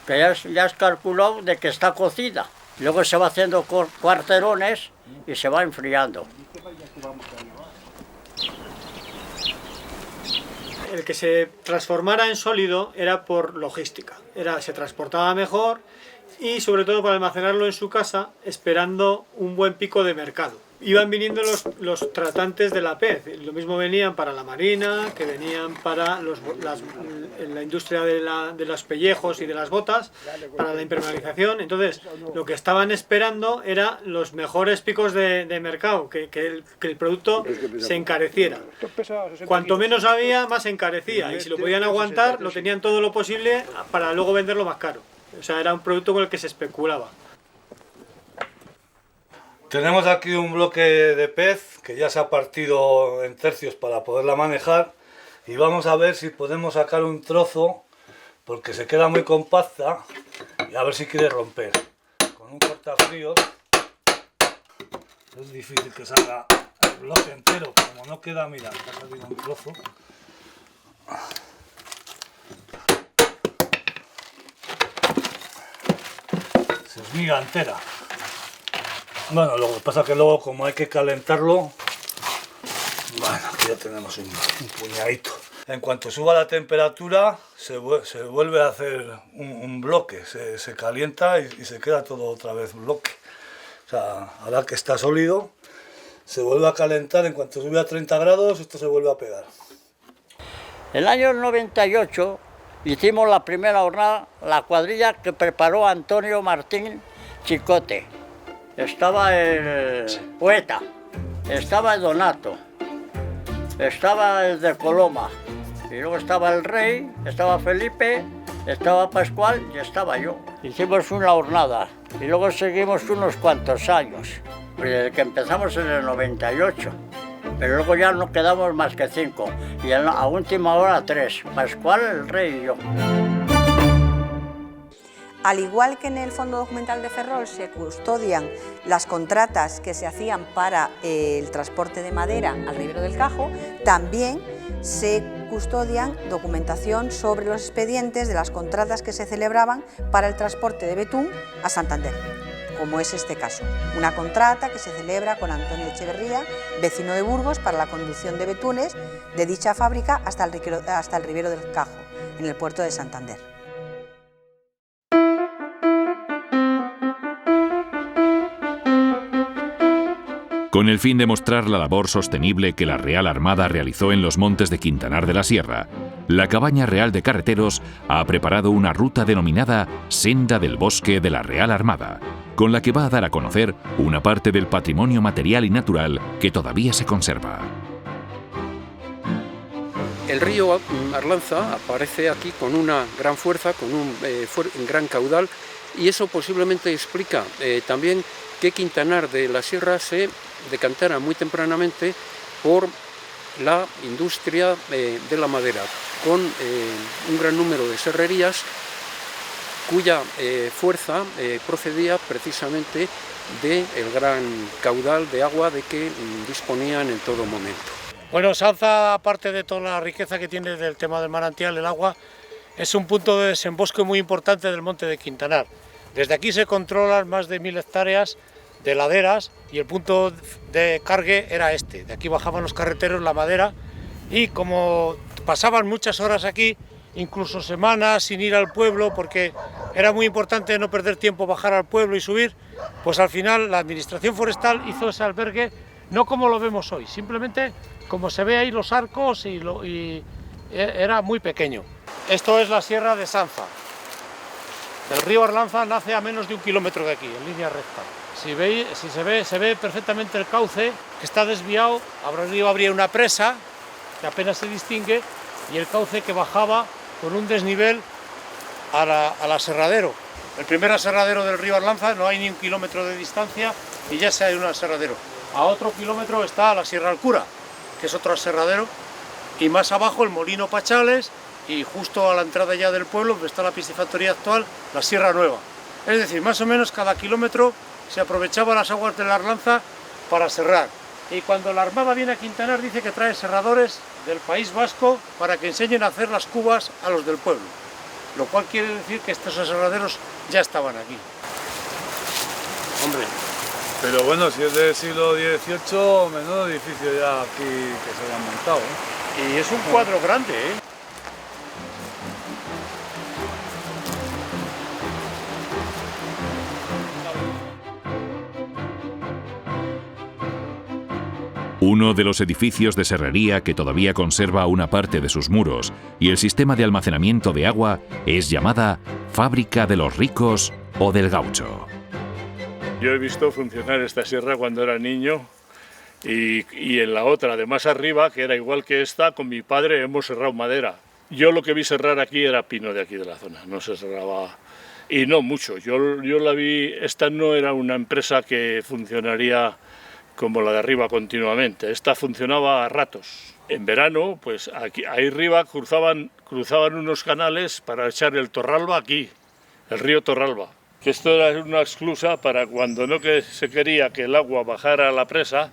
que ya es calculado de que está cocida. Luego se va haciendo cuarterones y se va enfriando. El que se transformara en sólido era por logística, se transportaba mejor y sobre todo para almacenarlo en su casa esperando un buen pico de mercado. Iban viniendo los tratantes de la pez, lo mismo venían para la marina, que venían para la industria de los pellejos y de las botas, para la impermeabilización. Entonces, lo que estaban esperando era los mejores picos de mercado, que el producto se encareciera. Cuanto menos había, más se encarecía, y si lo podían aguantar, lo tenían todo lo posible para luego venderlo más caro. O sea, era un producto con el que se especulaba. Tenemos aquí un bloque de pez que ya se ha partido en tercios para poderla manejar y vamos a ver si podemos sacar un trozo porque se queda muy compacta y a ver si quiere romper. Con un cortafríos es difícil que salga el bloque entero, como no queda, mira, ha salido un trozo. Se esmiga entera. Bueno, lo que pasa es que luego, como hay que calentarlo, bueno, aquí ya tenemos un puñadito. En cuanto suba la temperatura, se vuelve a hacer un bloque, se calienta y se queda todo otra vez bloque. O sea, ahora que está sólido, se vuelve a calentar, en cuanto sube a 30 grados, esto se vuelve a pegar. El año 98 hicimos la primera jornada, la cuadrilla que preparó Antonio Martín Chicote. Estaba el poeta, estaba el Donato, estaba el de Coloma, y luego estaba el rey, estaba Felipe, estaba Pascual y estaba yo. Hicimos una jornada y luego seguimos unos cuantos años, desde que empezamos en el 98, pero luego ya no quedamos más que 5 y a última hora 3, Pascual, el rey y yo. Al igual que en el Fondo Documental de Ferrol se custodian las contratas que se hacían para el transporte de madera al Ribero del Cajo, también se custodian documentación sobre los expedientes de las contratas que se celebraban para el transporte de betún a Santander, como es este caso. Una contrata que se celebra con Antonio Echeverría, vecino de Burgos, para la conducción de betunes de dicha fábrica hasta el Ribero del Cajo, en el puerto de Santander. Con el fin de mostrar la labor sostenible que la Real Armada realizó en los montes de Quintanar de la Sierra, la Cabaña Real de Carreteros ha preparado una ruta denominada Senda del Bosque de la Real Armada, con la que va a dar a conocer una parte del patrimonio material y natural que todavía se conserva. El río Arlanza aparece aquí con una gran fuerza, con un gran caudal, y eso posiblemente explica también que Quintanar de la Sierra se decantara muy tempranamente por la industria de la madera, con un gran número de serrerías cuya fuerza procedía precisamente del gran caudal de agua de que disponían en todo momento. Bueno, Sanza, aparte de toda la riqueza que tiene del tema del manantial, el agua, es un punto de desembosque muy importante del monte de Quintanar. Desde aquí se controlan más de 1000 hectáreas de laderas y el punto de cargue era este. De aquí bajaban los carreteros la madera y como pasaban muchas horas aquí, incluso semanas sin ir al pueblo, porque era muy importante no perder tiempo, bajar al pueblo y subir, pues al final la Administración Forestal hizo ese albergue no como lo vemos hoy, simplemente como se ve ahí los arcos y era muy pequeño. Esto es la Sierra de Sanza. El río Arlanza nace a menos de 1 kilómetro de aquí, en línea recta. Se ve perfectamente el cauce, que está desviado. Arriba habría una presa, que apenas se distingue, y el cauce que bajaba con un desnivel al aserradero. El primer aserradero del río Arlanza no hay ni 1 kilómetro de distancia y ya se hay un aserradero. A otro kilómetro está la Sierra Alcura, que es otro aserradero, y más abajo el Molino Pachales, y justo a la entrada ya del pueblo, donde está la piscifactoría actual, la Sierra Nueva. Es decir, más o menos cada kilómetro se aprovechaban las aguas de la Arlanza para serrar. Y cuando la Armada viene a Quintanar dice que trae serradores del País Vasco para que enseñen a hacer las cubas a los del pueblo. Lo cual quiere decir que estos serraderos ya estaban aquí. Hombre, pero bueno, si es del siglo XVIII, menudo edificio ya aquí que se hayan montado, ¿eh? Y es un cuadro grande, ¿eh? Uno de los edificios de serrería que todavía conserva una parte de sus muros y el sistema de almacenamiento de agua es llamada Fábrica de los Ricos o del Gaucho. Yo he visto funcionar esta sierra cuando era niño y en la otra de más arriba, que era igual que esta, con mi padre hemos serrado madera. Yo lo que vi serrar aquí era pino de aquí de la zona, no se serraba, y no mucho. Yo la vi, esta no era una empresa que funcionaría como la de arriba continuamente, esta funcionaba a ratos. En verano, pues aquí, ahí arriba cruzaban unos canales para echar el Torralba aquí, el río Torralba. Que esto era una esclusa para cuando no que se quería que el agua bajara a la presa,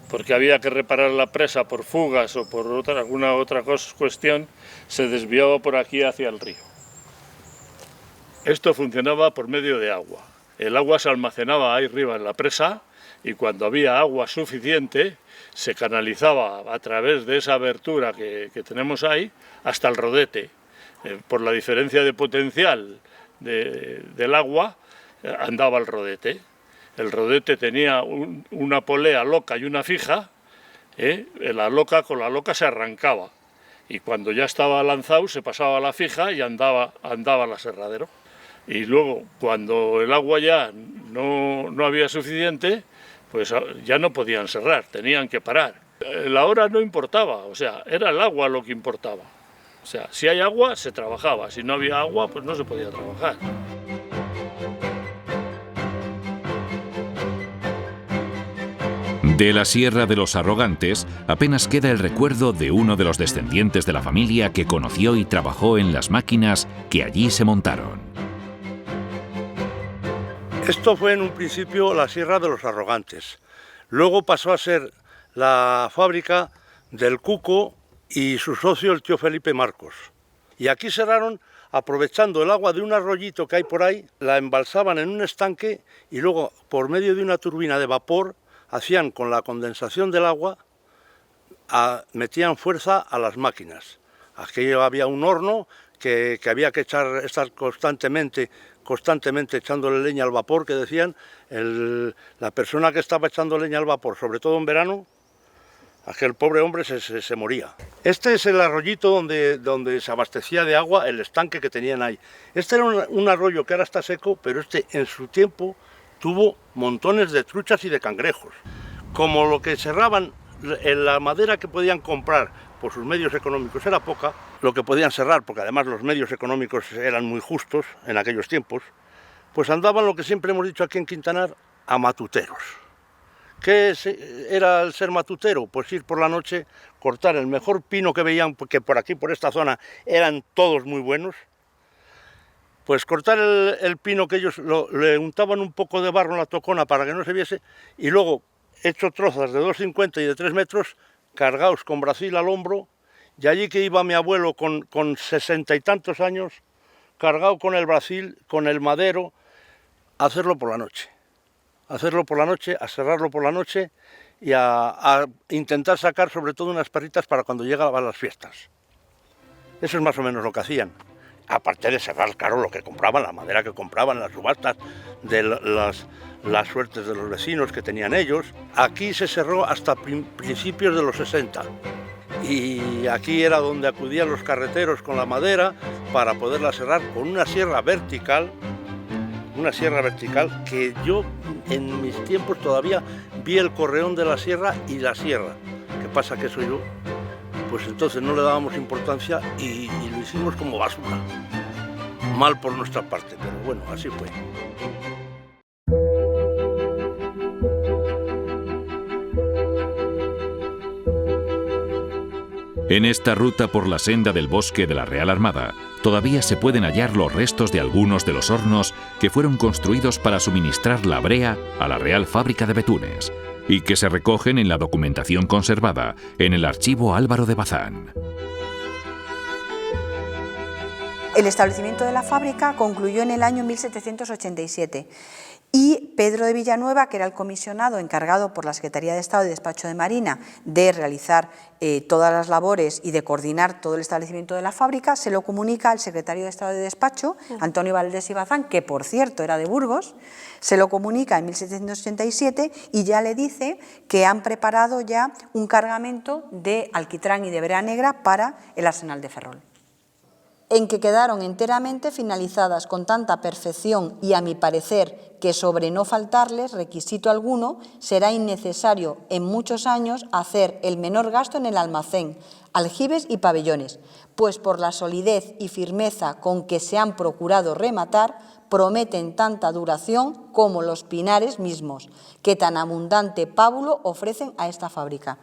porque había que reparar la presa por fugas o por alguna otra cuestión, se desviaba por aquí hacia el río. Esto funcionaba por medio de agua. El agua se almacenaba ahí arriba en la presa, y cuando había agua suficiente se canalizaba a través de esa abertura que tenemos ahí hasta el rodete. Por la diferencia de potencial del agua andaba el rodete. El rodete tenía una polea loca y una fija, con la loca se arrancaba y cuando ya estaba lanzado se pasaba a la fija y andaba el aserradero. Y luego cuando el agua ya no había suficiente, pues ya no podían serrar, tenían que parar. La hora no importaba, o sea, era el agua lo que importaba. O sea, si hay agua, se trabajaba, si no había agua, pues no se podía trabajar. De la Sierra de los Arrogantes apenas queda el recuerdo de uno de los descendientes de la familia que conoció y trabajó en las máquinas que allí se montaron. Esto fue en un principio la Sierra de los Arrogantes. Luego pasó a ser la fábrica del Cuco y su socio, el tío Felipe Marcos. Y aquí serraron aprovechando el agua de un arroyito que hay por ahí, la embalsaban en un estanque y luego, por medio de una turbina de vapor, hacían con la condensación del agua, metían fuerza a las máquinas. Aquí había un horno que había que estar constantemente echándole leña al vapor, que decían, la persona que estaba echando leña al vapor, sobre todo en verano, aquel pobre hombre se moría. Este es el arroyito donde se abastecía de agua, el estanque que tenían ahí. Este era un arroyo que ahora está seco, pero este en su tiempo tuvo montones de truchas y de cangrejos. Como lo que serraban, la madera que podían comprar por sus medios económicos era poca, lo que podían serrar, porque además los medios económicos eran muy justos en aquellos tiempos, pues andaban, lo que siempre hemos dicho aquí en Quintanar, a matuteros. ¿Qué era el ser matutero? Pues ir por la noche, cortar el mejor pino que veían, porque por aquí, por esta zona, eran todos muy buenos. Pues cortar el pino que ellos le untaban un poco de barro en la tocona para que no se viese, y luego, hecho trozas de 2,50 y de 3 metros, cargados con bracil al hombro, y allí que iba mi abuelo con 60 y tantos años, cargado con el bracil, con el madero, a hacerlo por la noche. A serrarlo por la noche y a intentar sacar sobre todo unas perritas para cuando llegaban las fiestas. Eso es más o menos lo que hacían. Aparte de serrar, claro, lo que compraban, la madera que compraban, las subastas de las suertes de los vecinos que tenían ellos. Aquí se cerró hasta principios de los 60. Y aquí era donde acudían los carreteros con la madera para poderla serrar con una sierra vertical que yo en mis tiempos todavía vi el correón de la sierra y la sierra. ¿Qué pasa? Que eso yo pues entonces no le dábamos importancia y lo hicimos como basura. Mal por nuestra parte, pero bueno, así fue. En esta ruta por la senda del bosque de la Real Armada, todavía se pueden hallar los restos de algunos de los hornos que fueron construidos para suministrar la brea a la Real Fábrica de Betunes y que se recogen en la documentación conservada en el Archivo Álvaro de Bazán. El establecimiento de la fábrica concluyó en el año 1787 y Pedro de Villanueva, que era el comisionado encargado por la Secretaría de Estado y Despacho de Marina de realizar todas las labores y de coordinar todo el establecimiento de la fábrica, se lo comunica al secretario de Estado de Despacho, Antonio Valdés y Bazán, que por cierto era de Burgos, se lo comunica en 1787 y ya le dice que han preparado ya un cargamento de alquitrán y de brea negra para el arsenal de Ferrol, en que quedaron enteramente finalizadas con tanta perfección y, a mi parecer, que sobre no faltarles requisito alguno, será innecesario en muchos años hacer el menor gasto en el almacén, aljibes y pabellones, pues por la solidez y firmeza con que se han procurado rematar, prometen tanta duración como los pinares mismos, que tan abundante pábulo ofrecen a esta fábrica.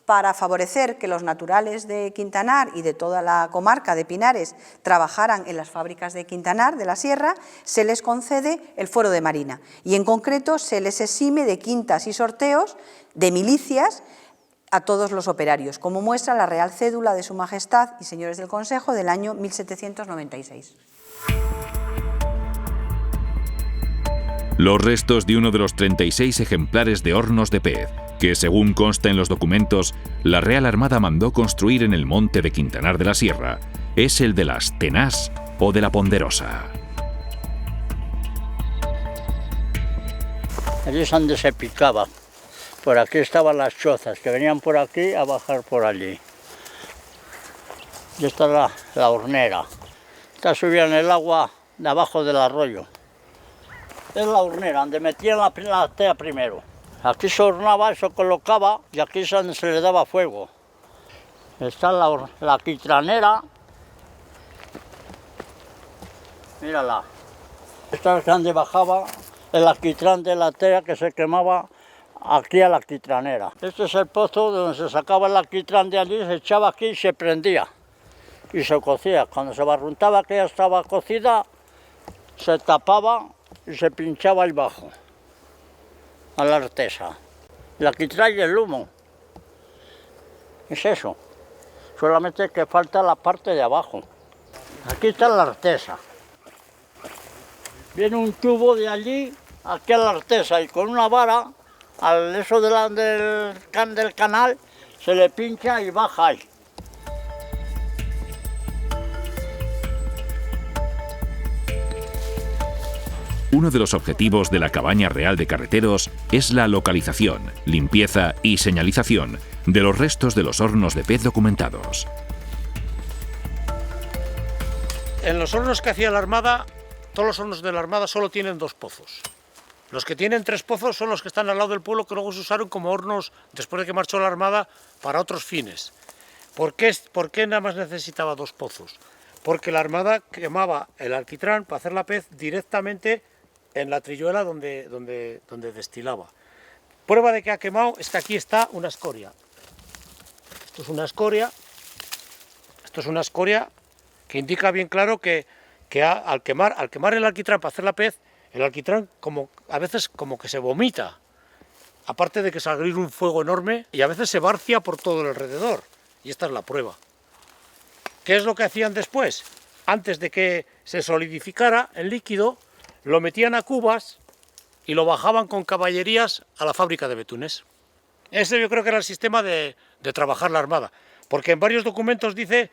Para favorecer que los naturales de Quintanar y de toda la comarca de Pinares trabajaran en las fábricas de Quintanar, de la Sierra, se les concede el fuero de marina y en concreto se les exime de quintas y sorteos de milicias a todos los operarios, como muestra la Real Cédula de Su Majestad y Señores del Consejo del año 1796. Los restos de uno de los 36 ejemplares de hornos de pez que, según consta en los documentos, la Real Armada mandó construir en el monte de Quintanar de la Sierra, es el de las Tenás o de la Ponderosa. Allí es donde se picaba. Por aquí estaban las chozas, que venían por aquí a bajar por allí. Y esta es la hornera. Esta subían el agua de abajo del arroyo. Es la hornera, donde metían la tea primero. Aquí se hornaba, se colocaba y aquí es donde se le daba fuego. Está la alquitranera. Mírala. Esta es donde bajaba el alquitrán de la tea que se quemaba aquí a la alquitranera. Este es el pozo donde se sacaba el alquitrán de allí, se echaba aquí y se prendía. Y se cocía. Cuando se barruntaba que ya estaba cocida, se tapaba y se pinchaba ahí bajo, a la artesa. La alquitrán y el humo. Es eso. Solamente que falta la parte de abajo. Aquí está la artesa. Viene un tubo de allí, aquí a la artesa, y con una vara, al eso del canal, se le pincha y baja ahí. Uno de los objetivos de la Cabaña Real de Carreteros es la localización, limpieza y señalización de los restos de los hornos de pez documentados. En los hornos que hacía la Armada, todos los hornos de la Armada solo tienen 2 pozos. Los que tienen 3 pozos son los que están al lado del pueblo, que luego se usaron como hornos, después de que marchó la Armada, para otros fines. ¿Por qué nada más necesitaba 2 pozos? Porque la Armada quemaba el alquitrán para hacer la pez directamente en la trilluela donde destilaba. Prueba de que ha quemado es que aquí está una escoria. Esto es una escoria. Esto es una escoria que indica bien claro que al quemar el alquitrán para hacer la pez, el alquitrán a veces como que se vomita. Aparte de que se abre un fuego enorme y a veces se barcia por todo el alrededor. Y esta es la prueba. ¿Qué es lo que hacían después? Antes de que se solidificara el líquido, lo metían a cubas y lo bajaban con caballerías a la fábrica de Betunes. Ese yo creo que era el sistema de trabajar la Armada, porque en varios documentos dice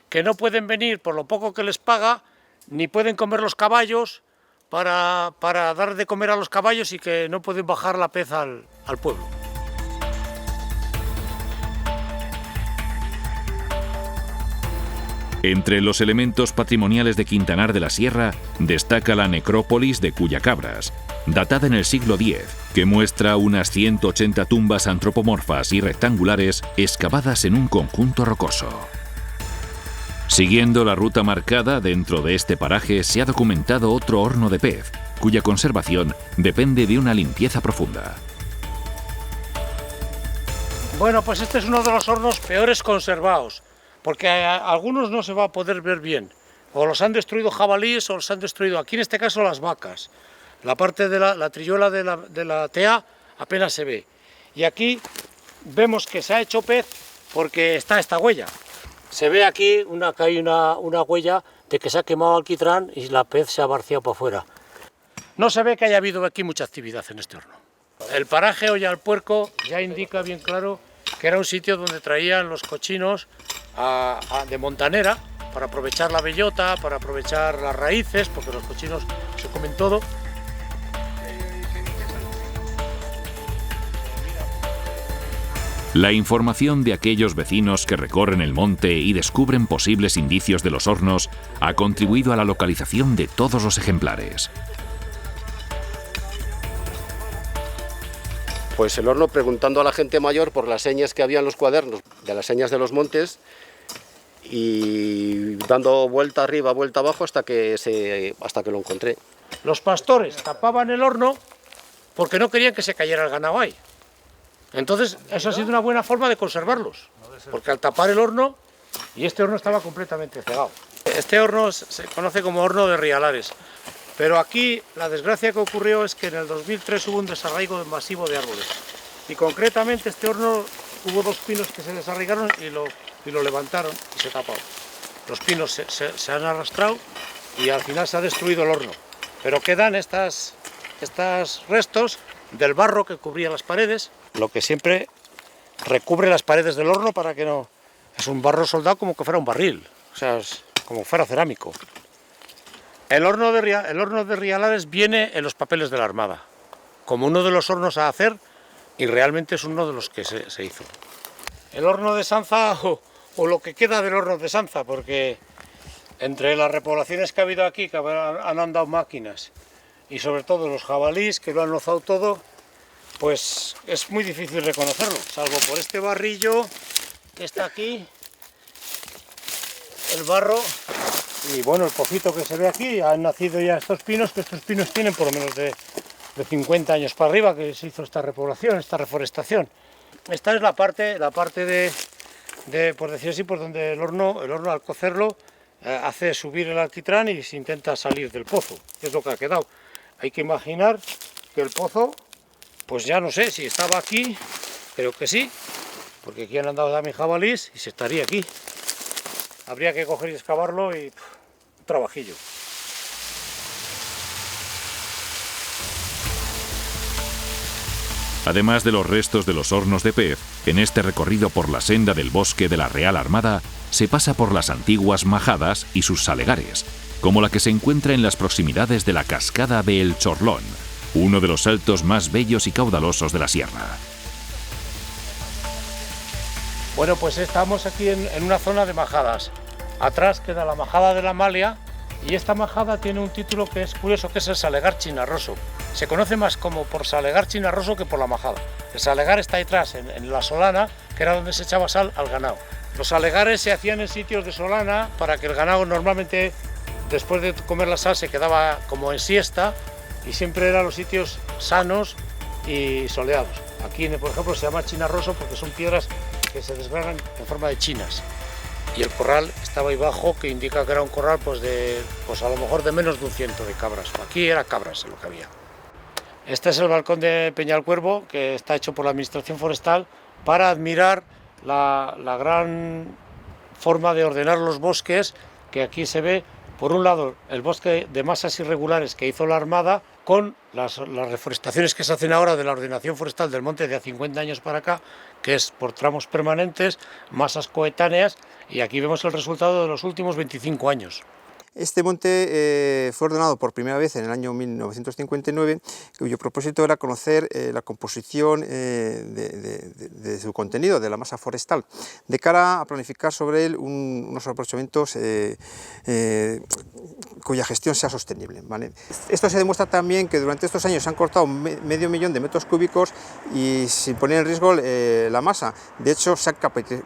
que no pueden venir por lo poco que les paga, ni pueden comer los caballos para dar de comer a los caballos y que no pueden bajar la pez al pueblo. Entre los elementos patrimoniales de Quintanar de la Sierra destaca la necrópolis de Cuyacabras, datada en el siglo X, que muestra unas 180 tumbas antropomorfas y rectangulares excavadas en un conjunto rocoso. Siguiendo la ruta marcada dentro de este paraje se ha documentado otro horno de pez, cuya conservación depende de una limpieza profunda. Bueno, pues este es uno de los hornos peores conservados, porque algunos no se va a poder ver bien. O los han destruido jabalíes o los han destruido, aquí en este caso, las vacas. La parte de la trilluela de la tea apenas se ve. Y aquí vemos que se ha hecho pez porque está esta huella. Se ve aquí que hay una huella de que se ha quemado alquitrán y la pez se ha vaciado para afuera. No se ve que haya habido aquí mucha actividad en este horno. El paraje Olla al Puerco ya indica bien claro que era un sitio donde traían los cochinos de montanera para aprovechar la bellota, para aprovechar las raíces, porque los cochinos se comen todo. La información de aquellos vecinos que recorren el monte y descubren posibles indicios de los hornos ha contribuido a la localización de todos los ejemplares. Pues el horno, preguntando a la gente mayor por las señas que había en los cuadernos, de las señas de los montes, y dando vuelta arriba, vuelta abajo hasta que lo encontré. Los pastores tapaban el horno porque no querían que se cayera el ganado ahí. Entonces, eso ha sido una buena forma de conservarlos, porque al tapar el horno, y este horno estaba completamente cegado. Este horno se conoce como horno de Rialares, pero aquí la desgracia que ocurrió es que en el 2003 hubo un desarraigo masivo de árboles, y concretamente este horno hubo 2 pinos que se desarraigaron y lo levantaron y se tapó. Los pinos se han arrastrado y al final se ha destruido el horno, pero quedan estos restos del barro que cubría las paredes, lo que siempre recubre las paredes del horno para que no... Es un barro soldado como que fuera un barril, o sea, es como fuera cerámico. El horno de Rialares viene en los papeles de la Armada, como uno de los hornos a hacer, y realmente es uno de los que se hizo. El horno de Sanza, o lo que queda del horno de Sanza, porque entre las repoblaciones que ha habido aquí, que han andado máquinas, y sobre todo los jabalíes, que lo han lozado todo, pues es muy difícil reconocerlo, salvo por este barrillo que está aquí, el barro, y bueno, el pocito que se ve aquí. Han nacido ya estos pinos, que estos pinos tienen por lo menos de 50 años para arriba, que se hizo esta repoblación, esta reforestación. Esta es la parte de por decir así, por donde el horno al cocerlo hace subir el alquitrán y se intenta salir del pozo, es lo que ha quedado. Hay que imaginar que el pozo, pues ya no sé si estaba aquí, creo que sí, porque aquí han andado también jabalíes y se estaría aquí. Habría que coger y excavarlo y un trabajillo. Además de los restos de los hornos de pez, en este recorrido por la senda del bosque de la Real Armada se pasa por las antiguas majadas y sus salegares, como la que se encuentra en las proximidades de la cascada de El Chorlón, uno de los saltos más bellos y caudalosos de la sierra. Bueno, pues estamos aquí en una zona de majadas. Atrás queda la majada de la Malia, y esta majada tiene un título que es curioso, que es el Salegar Chinarroso. Se conoce más como por Salegar Chinarroso que por la majada. El Salegar está detrás, en la solana, que era donde se echaba sal al ganado. Los salegares se hacían en sitios de solana para que el ganado normalmente, después de comer la sal, se quedaba como en siesta, y siempre eran los sitios sanos y soleados. Aquí, por ejemplo, se llama Chinarroso porque son piedras que se desgranan en forma de chinas. Y el corral estaba ahí bajo, que indica que era un corral pues a lo mejor de menos de un 100 de cabras. Aquí era cabras lo que había. Este es el balcón de Peñalcuervo, que está hecho por la Administración Forestal para admirar la gran forma de ordenar los bosques, que aquí se ve, por un lado, el bosque de masas irregulares que hizo la Armada, con las reforestaciones que se hacen ahora de la ordenación forestal del monte de a 50 años para acá, que es por tramos permanentes, masas coetáneas, y aquí vemos el resultado de los últimos 25 años. Este monte fue ordenado por primera vez en el año 1959, cuyo propósito era conocer la composición de su contenido, de la masa forestal, de cara a planificar sobre él unos aprovechamientos cuya gestión sea sostenible, ¿vale? Esto se demuestra también que durante estos años se han cortado medio millón de metros cúbicos y sin poner en riesgo la masa. De hecho, se han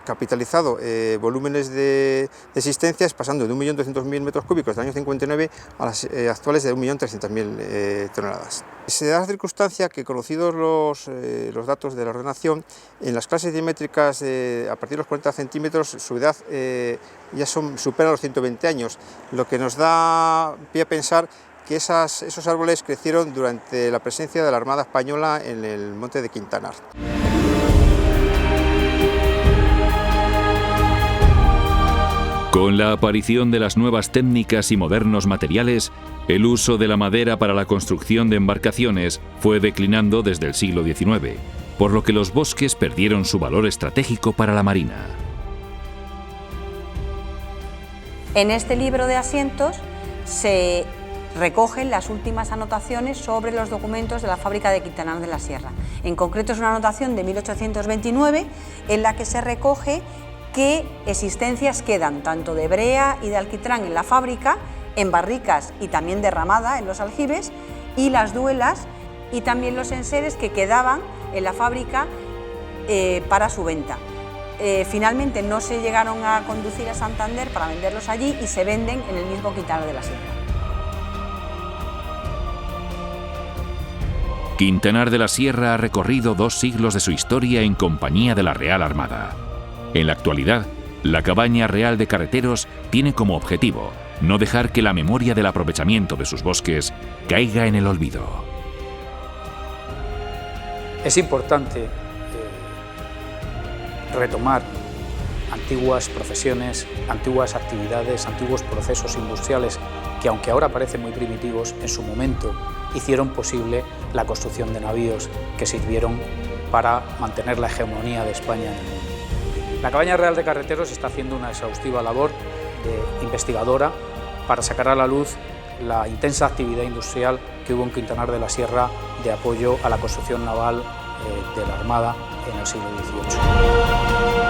capitalizado volúmenes de existencias pasando de 1.200.000 metros cúbicos del año 59 a las actuales de 1.300.000 toneladas. Se da la circunstancia que, conocidos los datos de la ordenación, en las clases diamétricas a partir de los 40 centímetros su edad ya supera los 120 años, lo que nos da pie a pensar que esos árboles crecieron durante la presencia de la Armada Española en el monte de Quintanar. Con la aparición de las nuevas técnicas y modernos materiales, el uso de la madera para la construcción de embarcaciones fue declinando desde el siglo XIX, por lo que los bosques perdieron su valor estratégico para la marina. En este libro de asientos se recogen las últimas anotaciones sobre los documentos de la fábrica de Quintanar de la Sierra. En concreto es una anotación de 1829 en la que se recoge qué existencias quedan tanto de brea y de alquitrán en la fábrica, en barricas y también derramada en los aljibes, y las duelas y también los enseres que quedaban en la fábrica para su venta. Finalmente no se llegaron a conducir a Santander para venderlos allí y se venden en el mismo Quintanar de la Sierra. Quintanar de la Sierra ha recorrido 2 siglos de su historia en compañía de la Real Armada. En la actualidad, la Cabaña Real de Carreteros tiene como objetivo no dejar que la memoria del aprovechamiento de sus bosques caiga en el olvido. Es importante retomar antiguas profesiones, antiguas actividades, antiguos procesos industriales que, aunque ahora parecen muy primitivos, en su momento hicieron posible la construcción de navíos que sirvieron para mantener la hegemonía de España en el mundo. La Cabaña Real de Carreteros está haciendo una exhaustiva labor investigadora para sacar a la luz la intensa actividad industrial que hubo en Quintanar de la Sierra de apoyo a la construcción naval de la Armada en el siglo XVIII.